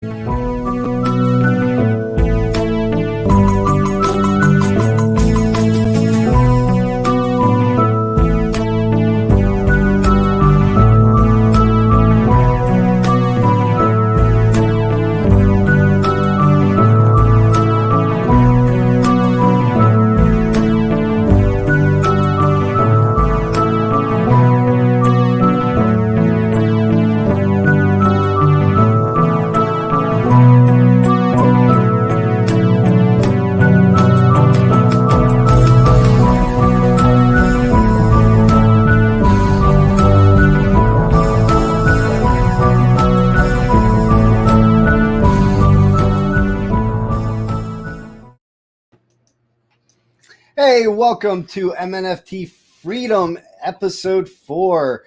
Hey, welcome to MNFT Freedom Episode 4.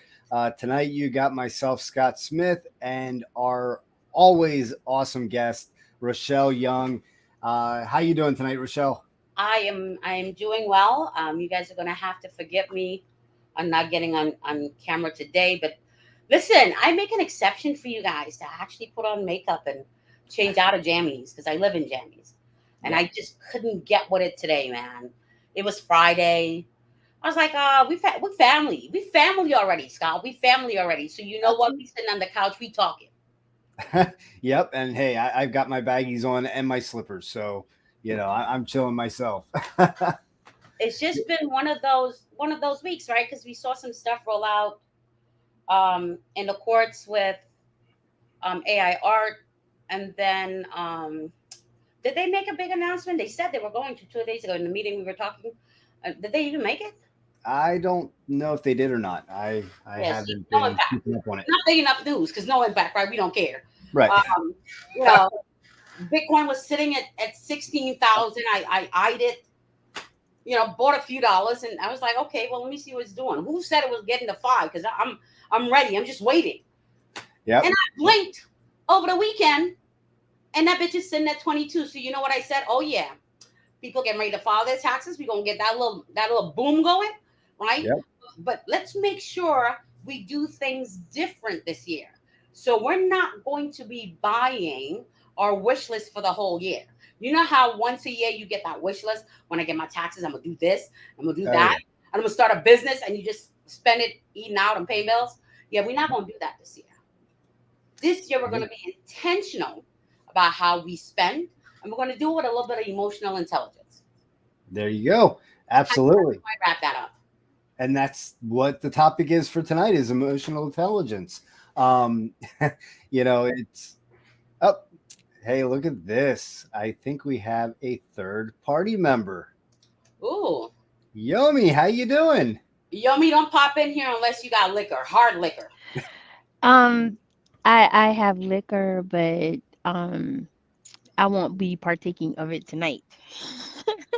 Tonight you got myself, Scott Smith, and our always awesome guest, Rochelle Young. How you doing tonight, Rochelle? I am doing well. You guys are gonna have to forgive me on not getting on camera today, but listen, I make an exception for you guys to actually put on makeup and change out of jammies because I live in jammies, and Yeah. I just couldn't get with it today, man. It was Friday. I was like, we family already, Scott. We family already. So you know what? We sitting on the couch, we talking. Yep. And hey, I've got my baggies on and my slippers. So, I'm chilling myself. It's just been one of those weeks, right? Because we saw some stuff roll out in the courts with AI art, and then did they make a big announcement? They said they were going to 2 days ago in the meeting we were talking. Did they even make it? I don't know if they did or not. I Yeah, see, haven't no been impact. keeping up on it. Not big enough news because no impact, right? We don't care. Right. Um, you know, Bitcoin was sitting at 16,000. I eyed it, bought a few dollars, and I was like, okay, well, let me see what it's doing. Who said it was getting to five? Because I'm ready. I'm just waiting. Yep. And I blinked over the weekend, and that bitch is sitting at 22. So you know what I said? Oh yeah, people getting ready to file their taxes. We're gonna get that little boom going, right? Yep. But let's make sure we do things different this year. So we're not going to be buying our wish list for the whole year. You know how once a year you get that wish list? When I get my taxes, I'm gonna do this, I'm gonna do Oh that, yeah. and I'm gonna start a business, and you just spend it eating out and paying bills. Yeah, we're not gonna do that this year. This year we're gonna be intentional about how we spend, and we're gonna do it with a little bit of emotional intelligence. There you go. How do Absolutely. I wrap that up? And that's what the topic is for tonight is emotional intelligence. Um, it's up. Oh, hey, look at this. I think we have a third party member. Ooh. Yomi, how you doing? Yummy, don't pop in here unless you got liquor, hard liquor. Um, I have liquor, but I won't be partaking of it tonight.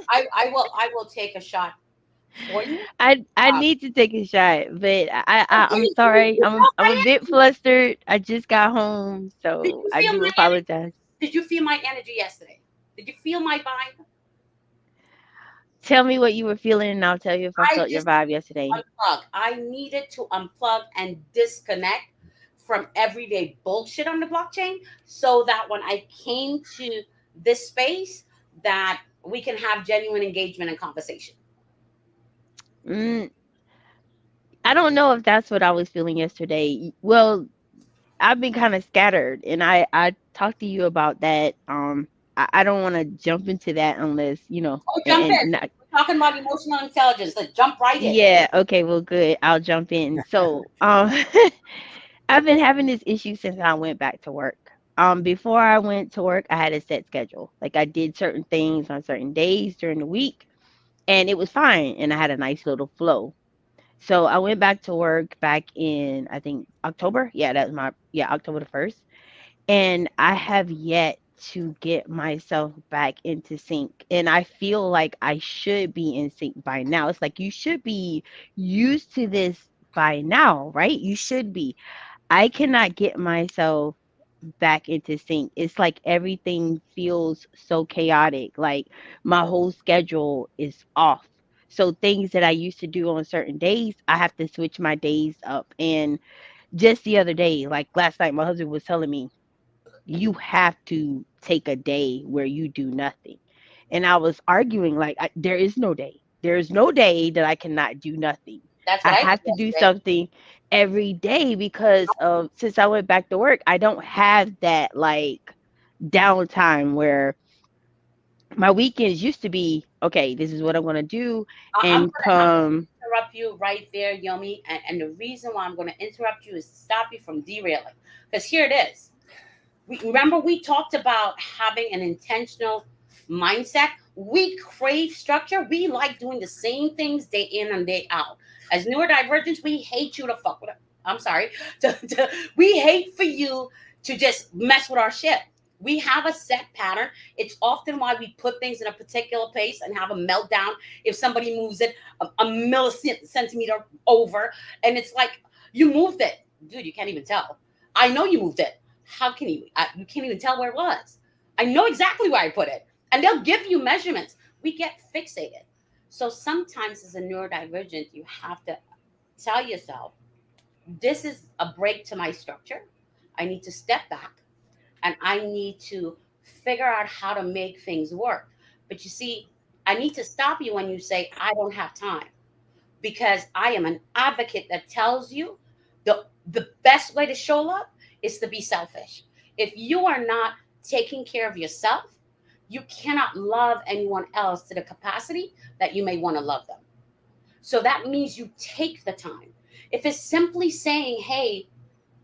I will take a shot for you. I Um, need to take a shot, but I'm okay, sorry. you know, I'm a bit flustered. I just got home, did so you I feel do my energy? apologize. Did you feel my energy yesterday? Did you feel my vibe? Tell me what you were feeling, and I'll tell you if I I felt your just vibe yesterday. unplug. I needed to unplug and disconnect from everyday bullshit on the blockchain so that when I came to this space that we can have genuine engagement and conversation. Mm, I don't know if that's what I was feeling yesterday. Well, I've been kind of scattered, and I talked to you about that. I don't want to jump into that unless Oh, jump and in. not. We're talking about emotional intelligence. Let's jump right in. Yeah, okay, well, good. I'll jump in. So, I've been having this issue since I went back to work. Before I went to work, I had a set schedule. Like I did certain things on certain days during the week, and it was fine, and I had a nice little flow. So I went back to work back in I think October. Yeah, that was my October the 1st. And I have yet to get myself back into sync. And I feel like I should be in sync by now. It's like you should be used to this by now, right? You should be. I cannot get myself back into sync. It's like everything feels so chaotic. Like my whole schedule is off. So things that I used to do on certain days, I have to switch my days up. And just the other day, like last night, my husband was telling me You have to take a day where you do nothing. And I was arguing like there is no day. There is no day that I cannot do nothing. That's I what I did have to do yesterday. something every day because of since I went back to work, I don't have that like downtime where my weekends used to be okay, this is what I'm going to do and I'm come. interrupt you right there, Yomi. And the reason why I'm going to interrupt you is to stop you from derailing. Because here it is. Remember, we talked about having an intentional mindset. We crave structure. We like doing the same things day in and day out. As neurodivergents, we hate you to fuck with. I'm sorry. We hate for you to just mess with our shit. We have a set pattern. It's often why we put things in a particular place and have a meltdown if somebody moves it a millicentimeter over. And it's like, you moved it. Dude, you can't even tell. I know you moved it. How can you? You can't even tell where it was. I know exactly where I put it. And they'll give you measurements. We get fixated. So sometimes as a neurodivergent, you have to tell yourself, this is a break to my structure. I need to step back and I need to figure out how to make things work. But you see, I need to stop you when you say, I don't have time, because I am an advocate that tells you the best way to show up is to be selfish. If you are not taking care of yourself, you cannot love anyone else to the capacity that you may want to love them. So that means you take the time. If it's simply saying, "Hey,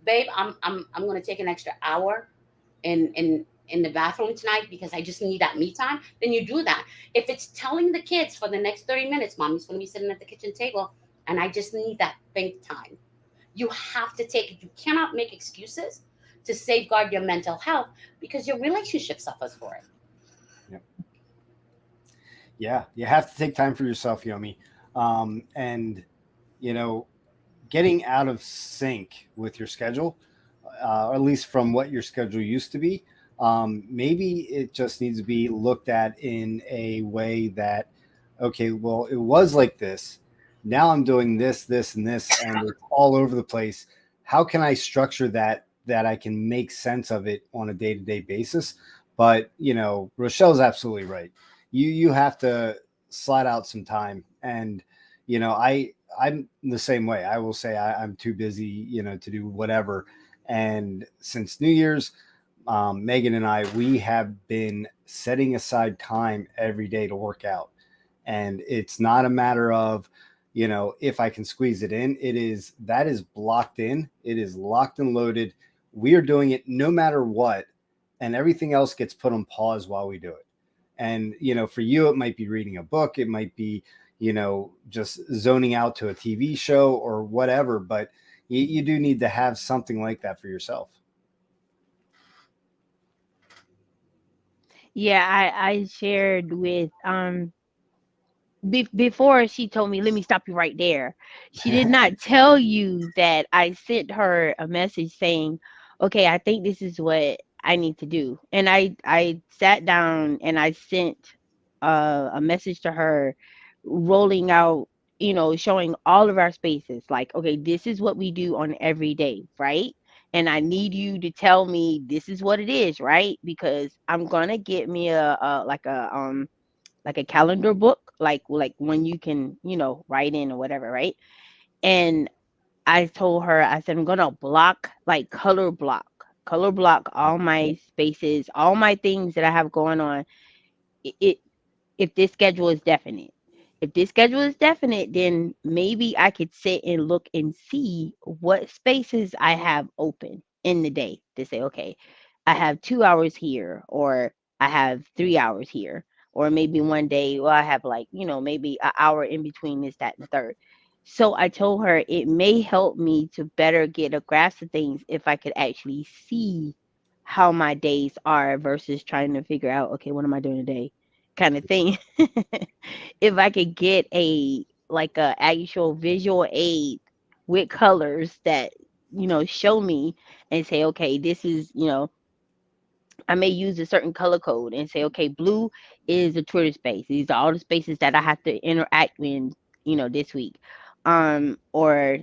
babe, I'm going to take an extra hour in the bathroom tonight because I just need that me time," then you do that. If it's telling the kids for the next 30 minutes, mommy's going to be sitting at the kitchen table and I just need that think time, you have to take it. You cannot make excuses to safeguard your mental health because your relationship suffers for it. Yeah. Yeah, you have to take time for yourself, Yomi. And you know, getting out of sync with your schedule, or at least from what your schedule used to be, maybe it just needs to be looked at in a way that, okay, well, it was like this. Now I'm doing this, this, and this, and it's all over the place. How can I structure that I can make sense of it on a day to day basis? But Rochelle's absolutely right. You have to slide out some time, and I'm the same way. I will say I'm too busy, to do whatever. And since New Year's, Megan and I, we have been setting aside time every day to work out. And it's not a matter of, if I can squeeze it in. That is blocked in. It is locked and loaded. We are doing it no matter what. And everything else gets put on pause while we do it. And, for you, it might be reading a book. It might be, just zoning out to a TV show or whatever. But you do need to have something like that for yourself. Yeah, I shared with before she told me, let me stop you right there. She did not tell you that I sent her a message saying, okay, I think this is what I need to do. And I sat down and I sent a message to her rolling out, showing all of our spaces. Like, okay, this is what we do on every day, right? And I need you to tell me this is what it is, right? Because I'm gonna get me like a calendar book, like when you can, write in or whatever, right? And I told her, I said, I'm gonna block, like color block all my spaces, all my things that I have going on. It if this schedule is definite. If this schedule is definite, then maybe I could sit and look and see what spaces I have open in the day to say, okay, I have 2 hours here, or I have 3 hours here, or maybe one day, well, I have like, maybe an hour in between this, that, and the third. So I told her it may help me to better get a grasp of things if I could actually see how my days are versus trying to figure out, okay, what am I doing today? Kind of thing. If I could get a like a actual visual aid with colors that show me and say, okay, this is, I may use a certain color code and say, okay, blue is a Twitter space. These are all the spaces that I have to interact with, this week. Or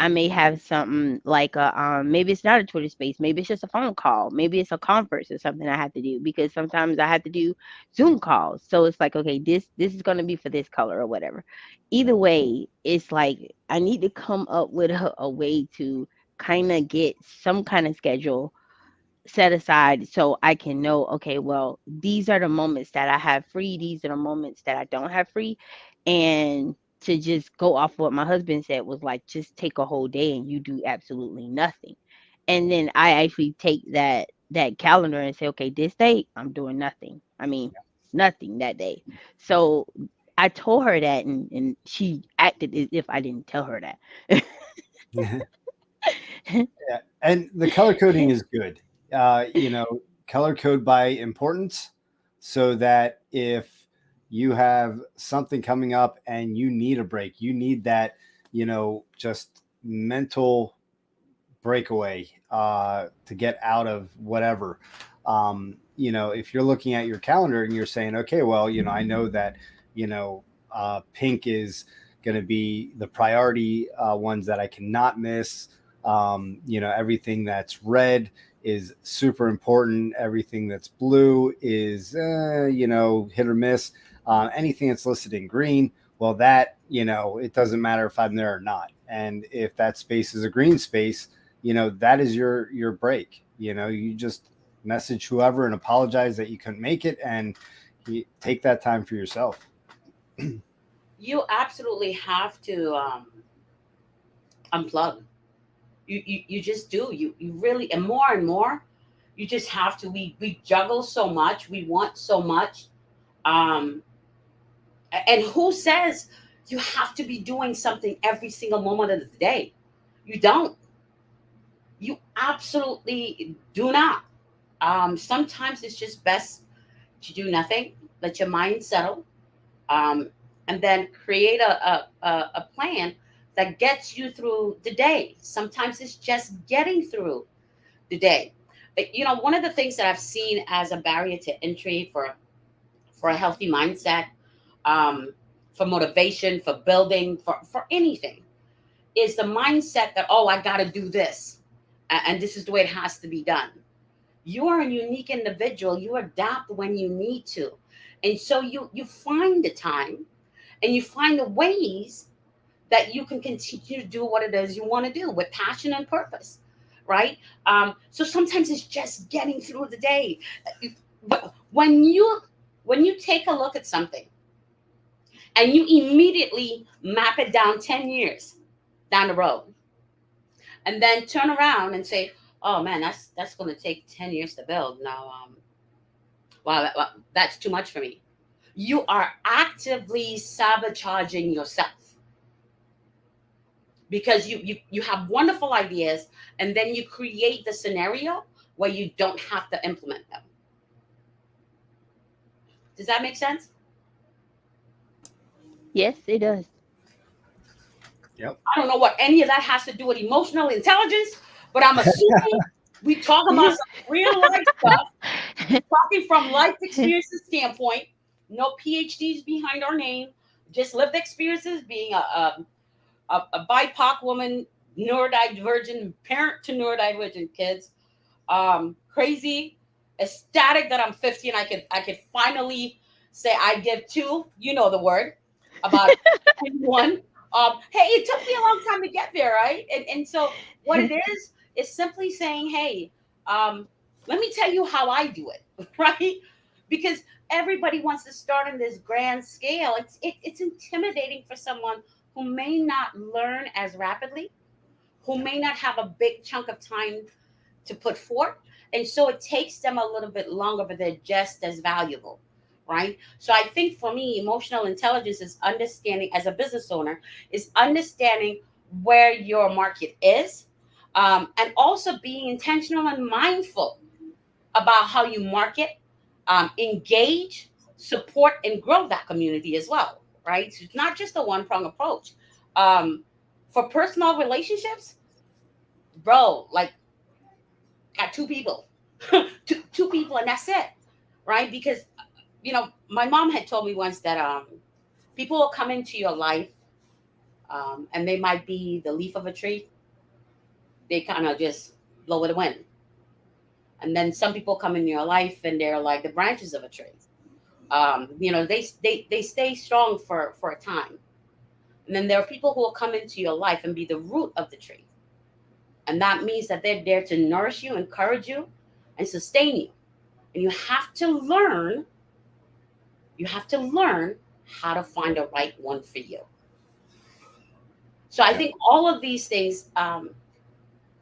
I may have something like a maybe it's not a Twitter space, maybe it's just a phone call, maybe it's a conference or something I have to do because sometimes I have to do Zoom calls. So it's like, okay, this is gonna be for this color or whatever. Either way, it's like I need to come up with a way to kind of get some kind of schedule set aside so I can know, okay, well, these are the moments that I have free, these are the moments that I don't have free. And to just go off what my husband said was like, just take a whole day and you do absolutely nothing. And then I actually take that calendar and say, okay, this day I'm doing nothing. I mean, nothing that day. So I told her that and she acted as if I didn't tell her that. Yeah, and the color coding is good. Color code by importance, so that if you have something coming up and you need a break, you need that, just mental breakaway to get out of whatever. If you're looking at your calendar and you're saying, okay, well, I know that, pink is going to be the priority ones that I cannot miss. Everything that's red is super important. Everything that's blue is, hit or miss. Anything that's listed in green, well, that, it doesn't matter if I'm there or not. And if that space is a green space, that is your break. You just message whoever and apologize that you couldn't make it, and you take that time for yourself. You absolutely have to unplug. You just do. You really, and more. You just have to. We juggle so much. We want so much. Um, and who says you have to be doing something every single moment of the day? You don't. You absolutely do not. Sometimes it's just best to do nothing. Let your mind settle, um, and then create a plan that gets you through the day. Sometimes it's just getting through the day. One of the things that I've seen as a barrier to entry for a healthy mindset, um, for motivation, for building, for anything, is the mindset that, oh, I got to do this, and this is the way it has to be done. You are a unique individual. You adapt when you need to, and so you find the time and you find the ways that you can continue to do what it is you want to do with passion and purpose, right? So sometimes it's just getting through the day. But when you take a look at something and you immediately map it down 10 years down the road, and then turn around and say, "Oh man, that's going to take 10 years to build." Now, wow, that's too much for me. You are actively sabotaging yourself because you have wonderful ideas, and then you create the scenario where you don't have to implement them. Does that make sense? Yes, it does. Yep. I don't know what any of that has to do with emotional intelligence, but I'm assuming we talk about some real life stuff. We're talking from life experiences standpoint. No PhDs behind our name, just lived experiences. Being a BIPOC woman, neurodivergent parent to neurodivergent kids. Crazy, ecstatic that I'm 50 and I could finally say I give two. You know the word about one. Hey, it took me a long time to get there, right? And so what it is simply saying, hey, let me tell you how I do it, right? Because everybody wants to start on this grand scale. It's intimidating for someone who may not learn as rapidly, who may not have a big chunk of time to put forth. And so it takes them a little bit longer, but they're just as valuable, right? So I think for me, emotional intelligence is understanding, as a business owner, is understanding where your market is, and also being intentional and mindful about how you market, engage, support, and grow that community as well, right? So it's not just a one prong approach. For personal relationships, bro, like, got two people, two people, and that's it, right? Because my mom had told me once that people will come into your life And they might be the leaf of a tree. They kind of just blow with the wind. And then some people come in your life and they're like the branches of a tree. They stay strong for a time. And then there are people who will come into your life and be the root of the tree. And that means that they're there to nourish you, encourage you, and sustain you. And you have to learn how to find the right one for you. So I think all of these things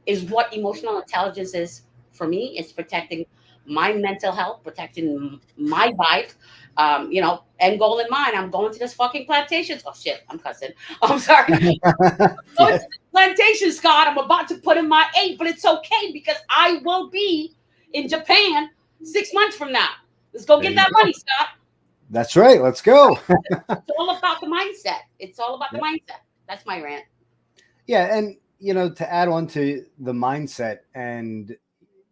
is what emotional intelligence is for me. It's protecting my mental health, protecting my vibe. End goal in mind. I'm going to this fucking plantation. Oh shit, I'm cussing. I'm sorry. Going to this plantation, Scott. I'm about to put in my 8, but it's okay because I will be in Japan 6 months from now. Let's go get that money, Scott. That's right. Let's go. It's all about the mindset. It's all about the mindset. That's my rant. Yeah, and to add on to the mindset and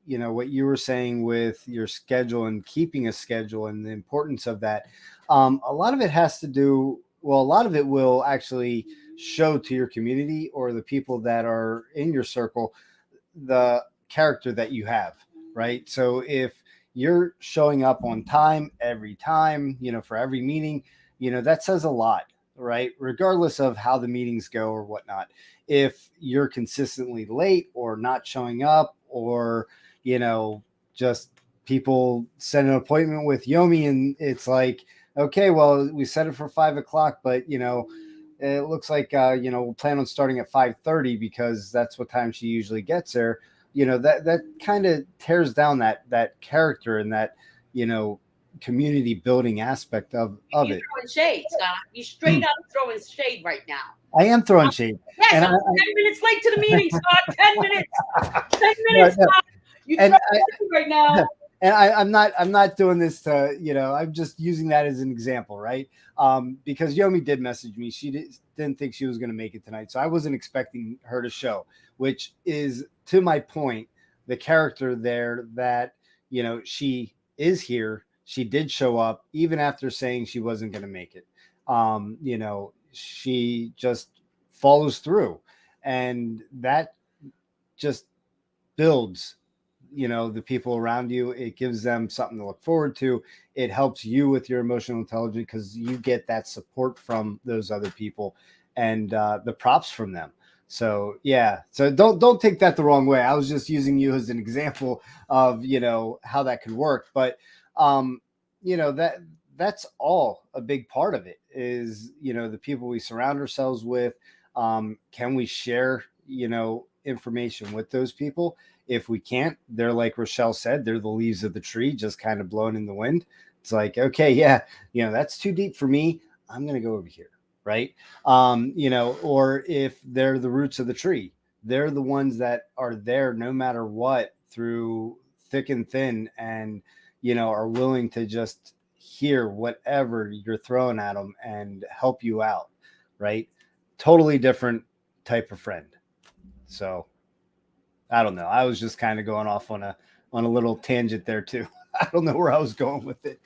what you were saying with your schedule and keeping a schedule and the importance of that, a lot of it has to do, well, a lot of it will actually show to your community or the people that are in your circle the character that you have, right? So if you're showing up on time every time, for every meeting, that says a lot, right? Regardless of how the meetings go or whatnot. If you're consistently late or not showing up, or just people set an appointment with Yomi and it's like, okay, well, we set it for 5 o'clock, but it looks like we'll plan on starting at 5:30 because that's what time she usually gets there. That kind of tears down that character and that community building aspect of You're it. throwing shade, Scott. You straight up throwing shade right now. I am throwing shade. Yes, and I'm 10 minutes late to the meeting, Scott. 10 minutes. 10 minutes, No, Scott. You throwing shade right now. And I'm not doing this to, I'm just using that as an example, right? Because Yomi did message me. She didn't think she was going to make it tonight. So I wasn't expecting her to show, which is, to my point, the character there that, she is here. She did show up even after saying she wasn't going to make it. She just follows through, and that just builds the people around you. It gives them something to look forward to. It helps you with your emotional intelligence because you get that support from those other people and the props from them. So yeah, so don't take that the wrong way. I was just using you as an example of how that could work, but that's all a big part of it is the people we surround ourselves with. Can we share information with those people? If we can't, they're, like Rochelle said, they're the leaves of the tree just kind of blown in the wind. It's like, okay, yeah, that's too deep for me. I'm going to go over here. Right. Or if they're the roots of the tree, they're the ones that are there no matter what, through thick and thin, and, are willing to just hear whatever you're throwing at them and help you out. Right. Totally different type of friend. So I don't know. I was just kind of going off on a little tangent there too. I don't know where I was going with it.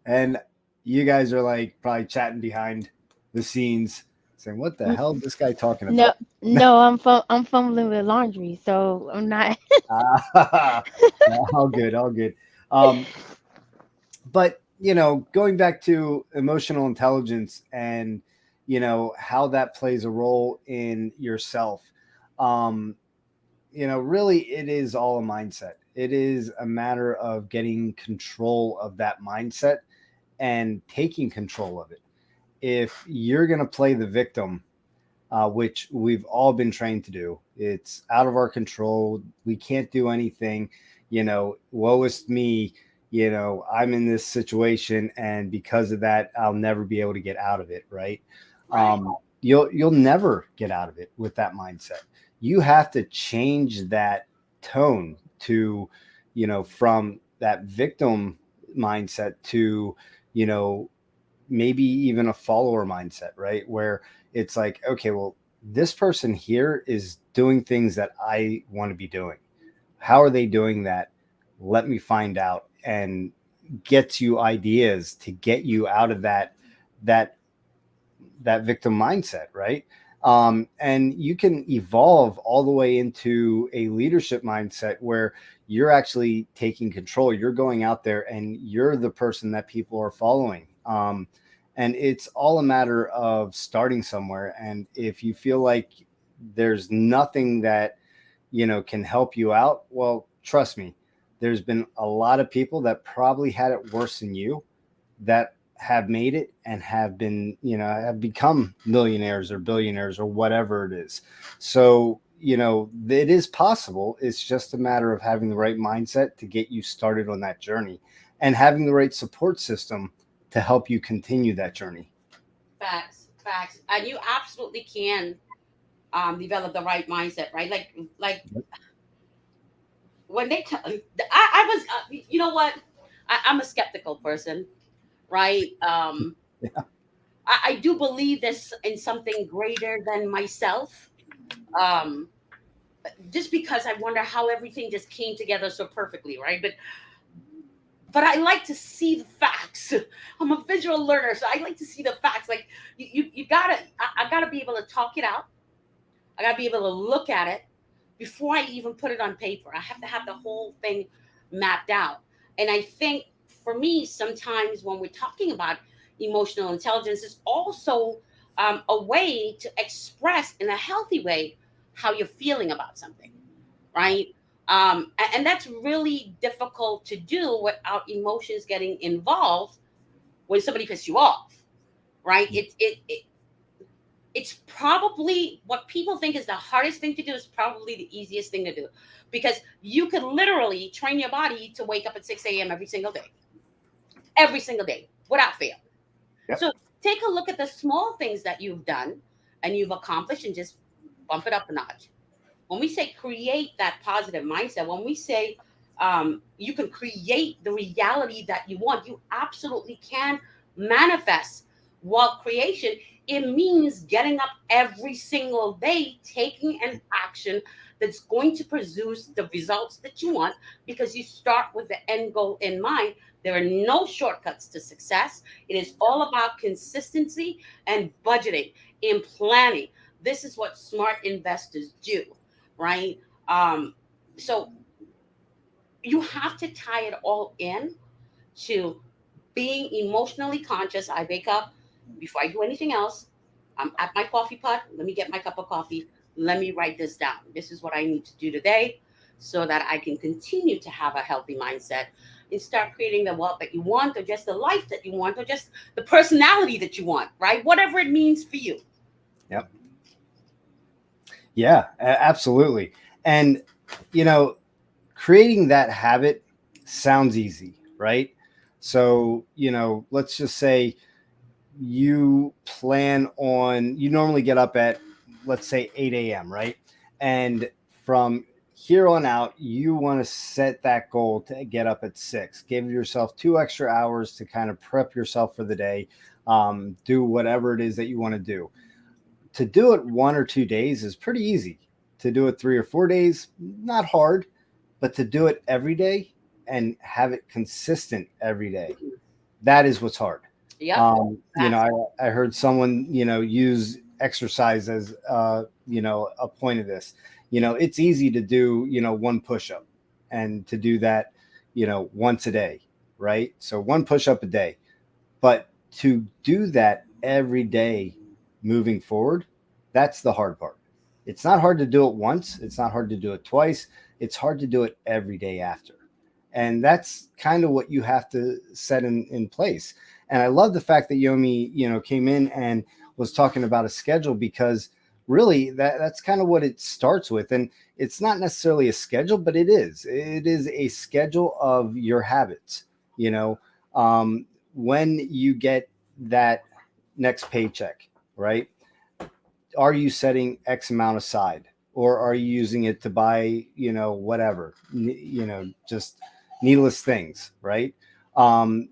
And you guys are like probably chatting behind the scenes saying, what the hell is this guy talking about? No, I'm fumbling with laundry, so I'm not. All good, all good. But going back to emotional intelligence and how that plays a role in yourself, really it is all a mindset. It is a matter of getting control of that mindset and taking control of it. If you're going to play the victim, which we've all been trained to do, it's out of our control. We can't do anything. Woe is me. I'm in this situation, and because of that, I'll never be able to get out of it. Right. You'll never get out of it with that mindset. You have to change that tone to, from that victim mindset to, maybe even a follower mindset, right? Where it's like, okay, well, this person here is doing things that I want to be doing. How are they doing that? Let me find out, and gets you ideas to get you out of that that victim mindset, right? And you can evolve all the way into a leadership mindset where you're actually taking control. You're going out there and you're the person that people are following. And it's all a matter of starting somewhere. And if you feel like there's nothing that, can help you out, well, trust me, there's been a lot of people that probably had it worse than you that have made it and have been, have become millionaires or billionaires or whatever it is. So, it is possible. It's just a matter of having the right mindset to get you started on that journey and having the right support system to help you continue that journey. Facts. And you absolutely can develop the right mindset, right? Like when I was, you know what? I'm a skeptical person, right? Yeah. I do believe this in something greater than myself. Um, just because I wonder how everything just came together so perfectly, right? But I like to see the facts. I'm a visual learner, so I like to see the facts. Like you gotta, I gotta be able to talk it out. I gotta be able to look at it before I even put it on paper. I have to have the whole thing mapped out. And I think for me, sometimes when we're talking about emotional intelligence, it's also a way to express in a healthy way how you're feeling about something, right? And that's really difficult to do without emotions getting involved when somebody pisses you off, right? It's probably what people think is the hardest thing to do is probably the easiest thing to do because you could literally train your body to wake up at 6 a.m. every single day without fail. Yep. So take a look at the small things that you've done and you've accomplished and just bump it up a notch. When we say create that positive mindset, when we say you can create the reality that you want, you absolutely can manifest wealth creation. It means getting up every single day, taking an action that's going to produce the results that you want because you start with the end goal in mind. There are no shortcuts to success. It is all about consistency and budgeting and planning. This is what smart investors do, right? So you have to tie it all in to being emotionally conscious. I wake up before I do anything else. I'm at my coffee pot. Let me get my cup of coffee. Let me write this down. This is what I need to do today so that I can continue to have a healthy mindset and start creating the wealth that you want, or just the life that you want, or just the personality that you want, right? Whatever it means for you. Yep. Yeah, absolutely. And, creating that habit sounds easy, right? So, let's just say you normally get up at, let's say, 8 a.m., right? And from here on out, you want to set that goal to get up at 6. Give yourself 2 extra hours to kind of prep yourself for the day, do whatever it is that you want to do. To do it 1 or 2 days is pretty easy. To do it 3 or 4 days, not hard, but to do it every day and have it consistent every day, that is what's hard. Yep. I heard someone, use exercise as, a point of this. It's easy to do, one push up and to do that, once a day, right? So one push up a day. But to do that every day moving forward, that's the hard part. It's not hard to do it once. It's not hard to do it twice. It's hard to do it every day after. And that's kind of what you have to set in place. And I love the fact that Yomi, came in and was talking about a schedule, because really that's kind of what it starts with. And it's not necessarily a schedule, but it is. It is a schedule of your habits. When you get that next paycheck, right? Are you setting X amount aside, or are you using it to buy, whatever, just needless things, right? Do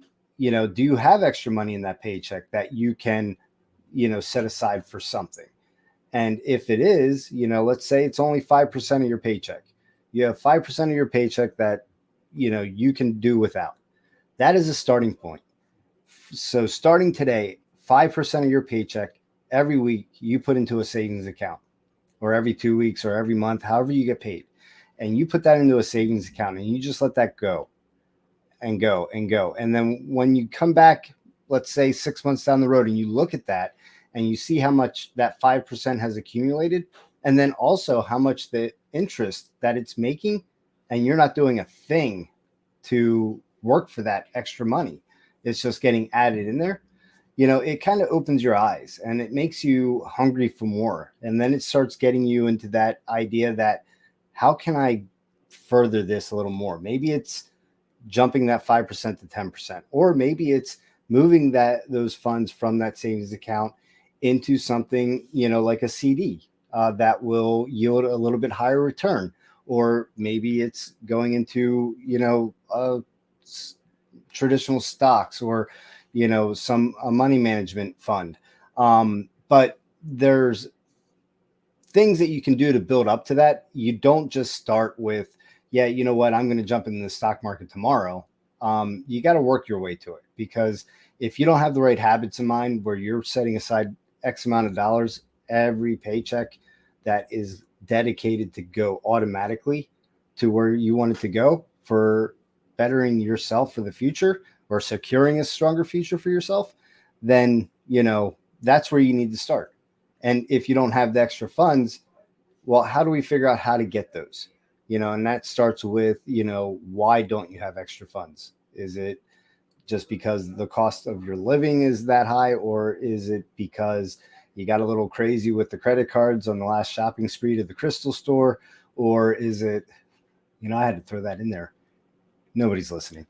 you have extra money in that paycheck that you can, set aside for something? And if it is, let's say it's only 5% of your paycheck, you have 5% of your paycheck that, you can do without. That is a starting point. So starting today, 5% of your paycheck every week you put into a savings account, or every 2 weeks or every month, however you get paid. And you put that into a savings account and you just let that go and go and go. And then when you come back, let's say 6 months down the road, and you look at that and you see how much that 5% has accumulated, and then also how much the interest that it's making, and you're not doing a thing to work for that extra money, it's just getting added in there. It kind of opens your eyes and it makes you hungry for more. And then it starts getting you into that idea that, how can I further this a little more? Maybe it's jumping that 5% to 10%, or maybe it's moving those funds from that savings account into something, like a CD that will yield a little bit higher return. Or maybe it's going into, traditional stocks, or some a money management fund. But there's things that you can do to build up to that. You don't just start with, yeah, you know what, I'm going to jump in the stock market tomorrow. You got to work your way to it, because if you don't have the right habits in mind, where you're setting aside X amount of dollars every paycheck that is dedicated to go automatically to where you want it to go, for bettering yourself for the future, or securing a stronger future for yourself, then, that's where you need to start. And if you don't have the extra funds, well, how do we figure out how to get those? And that starts with, why don't you have extra funds? Is it just because the cost of your living is that high? Or is it because you got a little crazy with the credit cards on the last shopping spree to the crystal store? Or is it, I had to throw that in there. Nobody's listening.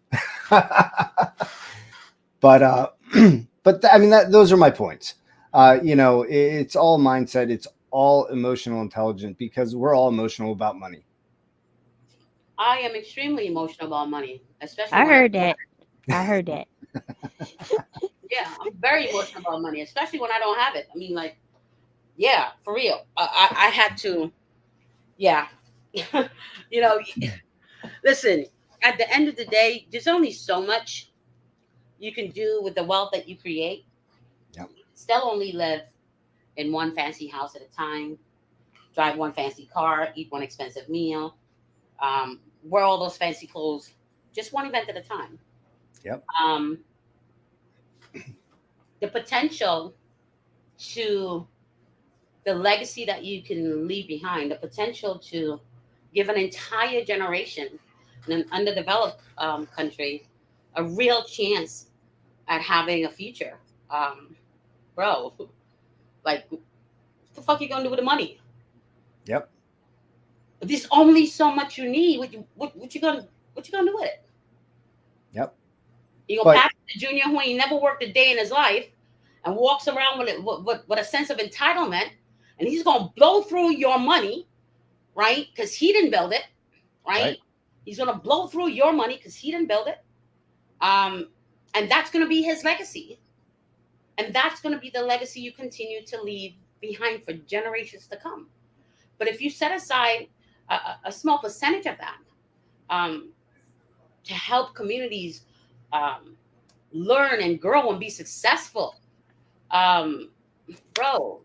But I mean, those are my points. It's all mindset. It's all emotional intelligence, because we're all emotional about money. I am extremely emotional about money, especially I when I heard don't have that. I heard that. it. Yeah, I'm very emotional about money, especially when I don't have it. I mean, like, yeah, for real. I had to, yeah. you know, listen, at the end of the day, there's only so much you can do with the wealth that you create. Yep. Still only live in one fancy house at a time, drive one fancy car, eat one expensive meal, wear all those fancy clothes, just one event at a time. Yep. Um, the potential to the legacy that you can leave behind, the potential to give an entire generation in an underdeveloped country a real chance at having a future. Um, bro, like, what the fuck you gonna do with the money? Yep. There's only so much you need. What you gonna do with it? Yep. You gonna But pass it to Junior, who ain't never worked a day in his life, and walks around with a sense of entitlement, and he's gonna blow through your money, right? Because he didn't build it, right? right. He's gonna blow through your money because he didn't build it, um, and that's gonna be his legacy, and that's gonna be the legacy you continue to leave behind for generations to come. But if you set aside a small percentage of that, um, to help communities um, learn and grow and be successful, um, bro,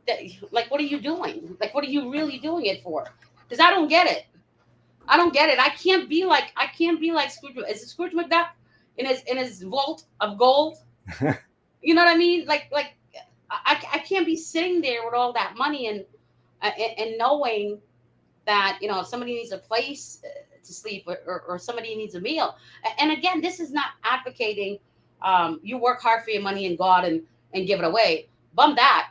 like, what are you doing? Like, what are you really doing it for? Because I don't get it. I don't get it. I can't be like Scrooge. Is it Scrooge McDuck in his vault of gold? You know what I mean? Like I can't be sitting there with all that money and knowing that, if somebody needs a place to sleep, or somebody needs a meal. And again, this is not advocating you work hard for your money and God and give it away. Bum that.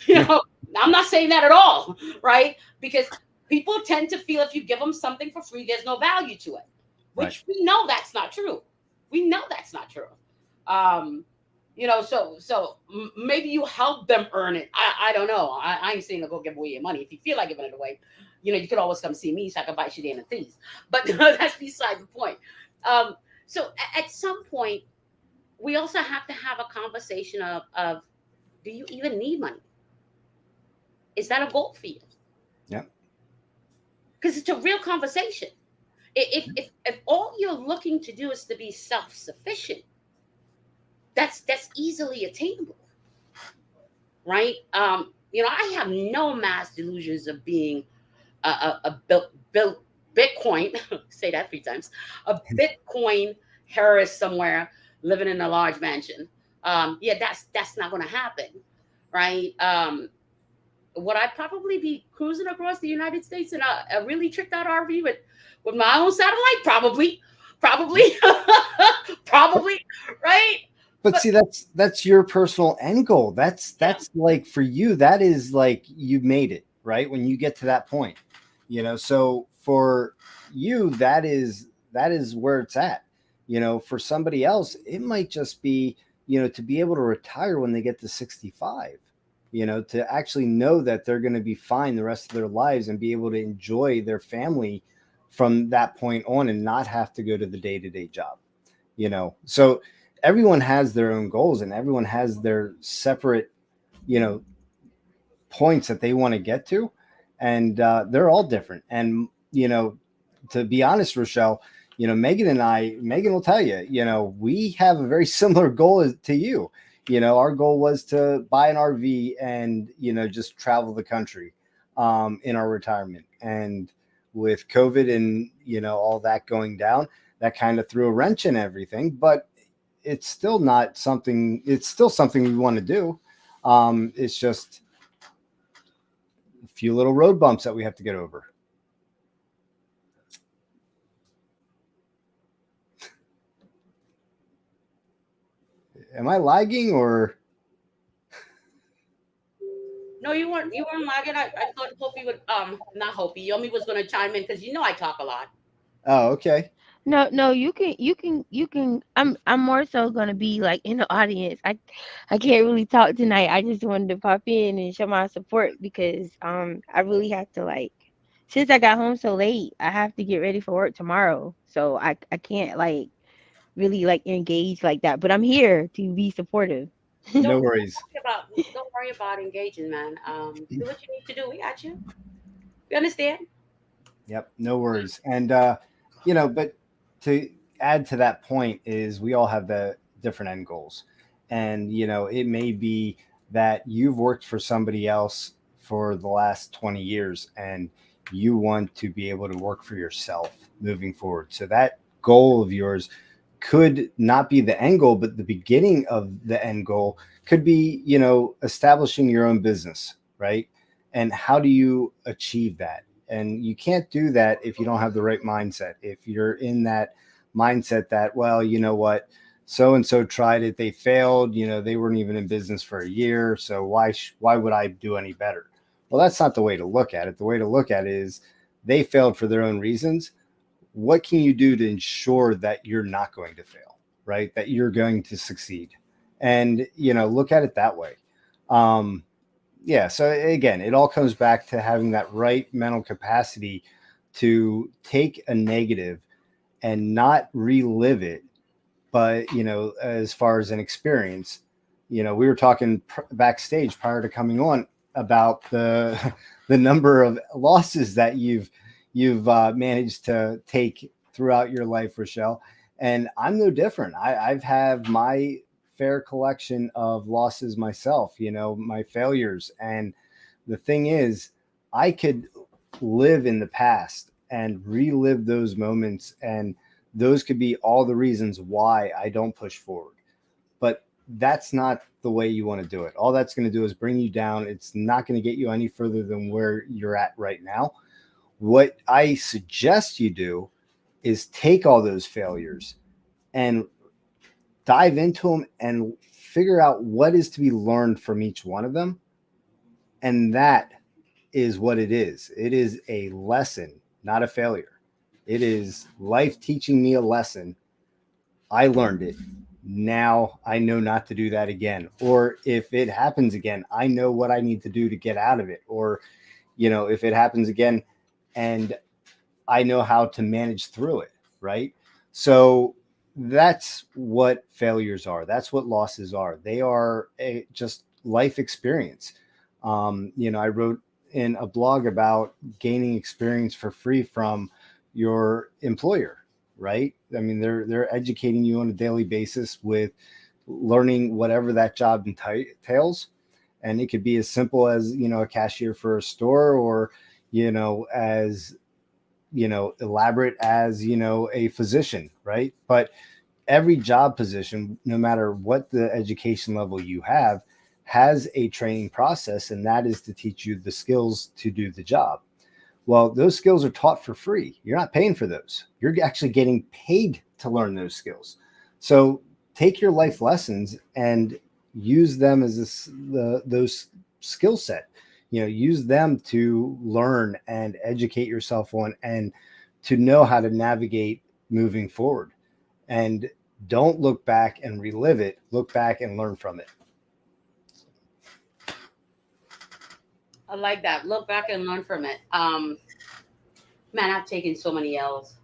you know, I'm not saying that at all, right? Because people tend to feel if you give them something for free, there's no value to it, Right. which we know that's not true. We know that's not true. Um, so maybe you help them earn it. I don't know. I ain't saying to go give away your money. If you feel like giving it away, you could always come see me so I can buy you damn things. But that's beside the point. Um, so at some point, we also have to have a conversation of do you even need money? Is that a goal for you? Yep. Because it's a real conversation. If all you're looking to do is to be self sufficient, that's easily attainable. right? I have no mass delusions of being a built Bitcoin, say that 3 times, a Bitcoin heiress somewhere living in a large mansion. Yeah, that's not going to happen, right? Would I probably be cruising across the United States in a really tricked out RV with my own satellite? Probably, probably, right? But But see, that's your personal end goal. That's yeah, that's like for you, that is like you made it, right? When you get to that point. So for you, that is where it's at. For somebody else, it might just be, to be able to retire when they get to 65, to actually know that they're going to be fine the rest of their lives and be able to enjoy their family from that point on and not have to go to the day-to-day job. So everyone has their own goals and everyone has their separate you know points that they want to get to, and they're all different. And to be honest, Rochelle, Megan will tell you, we have a very similar goal to you. Our goal was to buy an RV and just travel the country in our retirement. And with COVID and all that going down, that kind of threw a wrench in everything. But it's still something we want to do. It's just a few little road bumps that we have to get over. Am I lagging or? no, you weren't lagging. I thought Hopi would not Hopi. Yomi was going to chime in because I talk a lot. Oh, okay. No, no, you can. I'm more so gonna be like in the audience. I can't really talk tonight. I just wanted to pop in and show my support because I really have to like since I got home so late, I have to get ready for work tomorrow. So I can't like really like engage like that. But I'm here to be supportive. No worries. Don't worry about engaging, man. Do what you need to do. We got you. You understand? Yep, no worries. And but to add to that point is we all have the different end goals. And it may be that you've worked for somebody else for the last 20 years and you want to be able to work for yourself moving forward. So that goal of yours could not be the end goal, but the beginning of the end goal could be, establishing your own business, right? And how do you achieve that? And you can't do that if you don't have the right mindset. If you're in that mindset that, well, you know what, so and so tried it, they failed, they weren't even in business for a year, so why would I do any better? Well, that's not the way to look at it. The way to look at it is they failed for their own reasons. What can you do to ensure that you're not going to fail, right? That you're going to succeed, and look at it that way. Um, yeah, so again, it all comes back to having that right mental capacity to take a negative and not relive it, but as far as an experience, we were talking backstage prior to coming on about the the number of losses that you've managed to take throughout your life, Rochelle. And I'm no different. I've had my fair collection of losses myself, my failures. And the thing is, I could live in the past and relive those moments, and those could be all the reasons why I don't push forward. But that's not the way you want to do it. All that's going to do is bring you down. It's not going to get you any further than where you're at right now. What I suggest you do is take all those failures and dive into them and figure out what is to be learned from each one of them. And that is what it is. It is a lesson, not a failure. It is life teaching me a lesson. I learned it. Now I know not to do that again. Or if it happens again, I know what I need to do to get out of it. Or, if it happens again and I know how to manage through it, right? So that's what failures are. That's what losses are. They are just life experience. I wrote in a blog about gaining experience for free from your employer, right? I mean, they're educating you on a daily basis with learning whatever that job entails. And it could be as simple as, a cashier for a store, or, as, elaborate as, a physician, right? But every job position, no matter what the education level you have, has a training process, and that is to teach you the skills to do the job. Well, those skills are taught for free. You're not paying for those. You're actually getting paid to learn those skills. So take your life lessons and use them as those skill set. Use them to learn and educate yourself on, and to know how to navigate moving forward. And don't look back and relive it. Look back and learn from it. I like that. Look back and learn from it. Man, I've taken so many L's.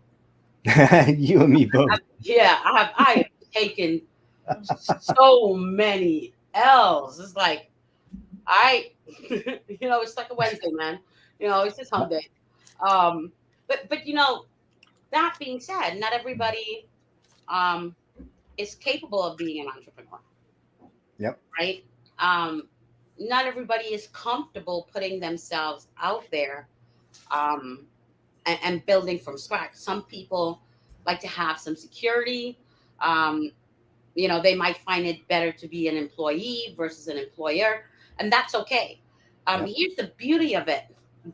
You and me both. Yeah, I have taken so many L's. It's like it's like a Wednesday, man. It's just hump day. Um, but that being said, not everybody um is capable of being an entrepreneur, Yep. right? Not everybody is comfortable putting themselves out there, um, and building from scratch. Some people like to have some security. Um, they might find it better to be an employee versus an employer, and that's okay. Yep. Here's the beauty of it.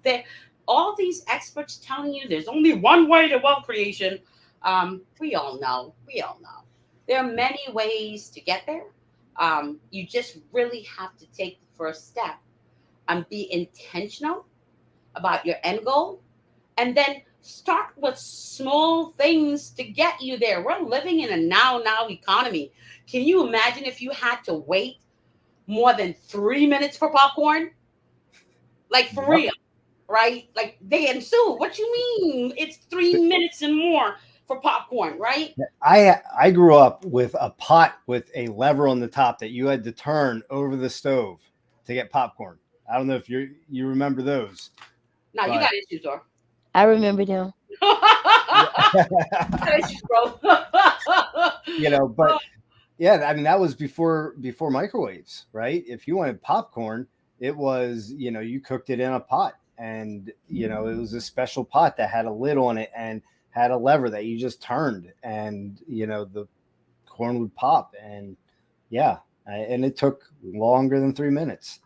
There, all these experts telling you there's only one way to wealth creation. We all know. We all know. There are many ways to get there. You just really have to take the first step and be intentional about your end goal, and then start with small things to get you there. We're living in a now economy. Can you imagine if you had to wait more than 3 minutes for popcorn? Like, for Yep. real, right? Like, they ensue. What you mean? It's 3 minutes and more for popcorn, right? I grew up with a pot with a lever on the top that you had to turn over the stove to get popcorn. I don't know if you remember those, Now you but got issues, or I remember them. got issues, bro. but yeah, I mean, that was before microwaves, right? If you wanted popcorn, it was, you cooked it in a pot, and it was a special pot that had a lid on it and had a lever that you just turned, and the corn would pop. And yeah, and it took longer than 3 minutes.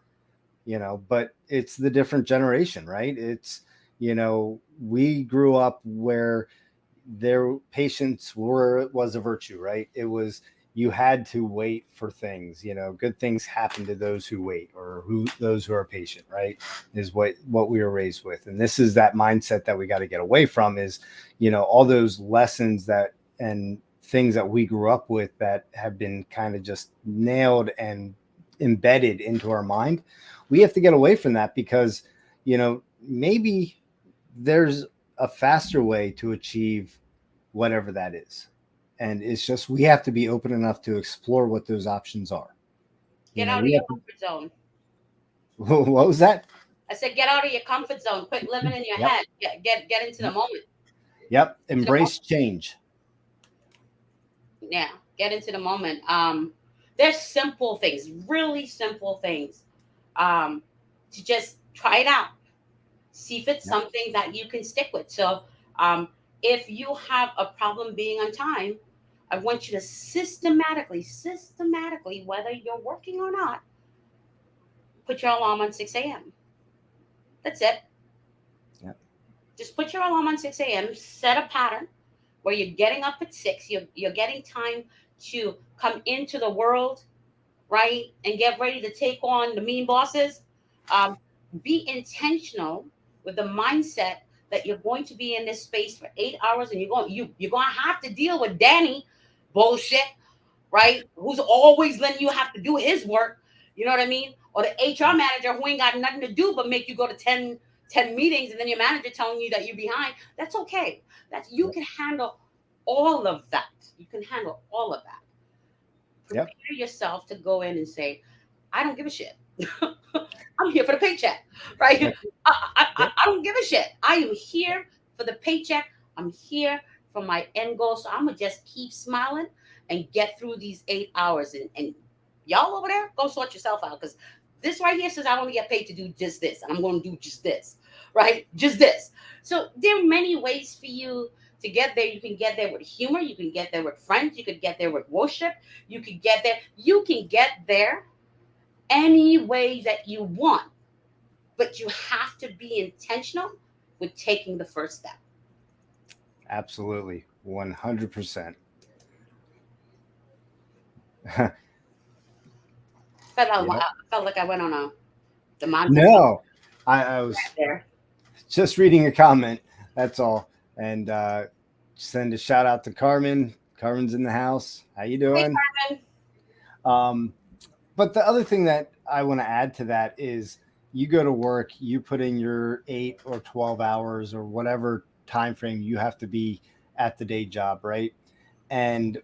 But it's the different generation, right? It's, we grew up where their patience was a virtue, right? It was, you had to wait for things. Good things happen to those who wait, or those who are patient, right? Is what we were raised with. And this is that mindset that we got to get away from, is, all those lessons that, and things that we grew up with that have been kind of just nailed and embedded into our mind. We have to get away from that, because maybe there's a faster way to achieve whatever that is. And it's just, we have to be open enough to explore what those options are. Get out of We your have to, comfort zone. what was that? I said, get out of your comfort zone. Quit living in your Yep. head. Get into the moment. Yep. Into the moment. Embrace change. Yeah, get into the moment. There's simple things, really simple things, to just try it out. See if it's Yep. something that you can stick with. So, if you have a problem being on time, I want you to systematically, whether you're working or not, put your alarm on 6 a.m. That's it. Yep. Just put your alarm on 6 a.m. Set a pattern where you're getting up at 6. You're getting time to come into the world, right? And get ready to take on the mean bosses. Um, be intentional with the mindset that you're going to be in this space for 8 hours, and you're going to have to deal with Danny bullshit, right? Who's always letting you have to do his work. You know what I mean? Or the HR manager who ain't got nothing to do but make you go to 10 meetings, and then your manager telling you that you're behind. That's okay. You can handle all of that. You can handle all of that. Prepare yourself to go in and say, I don't give a shit. I'm here for the paycheck, right? Yep. I don't give a shit. I am here for the paycheck. I'm here for my end goal. So I'm going to just keep smiling and get through these 8 hours. And y'all over there, go sort yourself out, because This right here says I only get paid to do just this, and I'm going to do just this, right? Just this. So there are many ways for you to get there. You can get there with humor. You can get there with friends. You could get there with worship. You could get there. You can get there any way that you want, but you have to be intentional with taking the first step. Absolutely. 100%. Yeah. Felt like I went on a the mountain No, I was there. just reading a comment. That's all. And send a shout out to Carmen. Carmen's in the house. How you Hey, doing? Carmen. Um, but the other thing that I want to add to that is you go to work, you put in your 8 or 12 hours or whatever time frame you have to be at the day job, right? And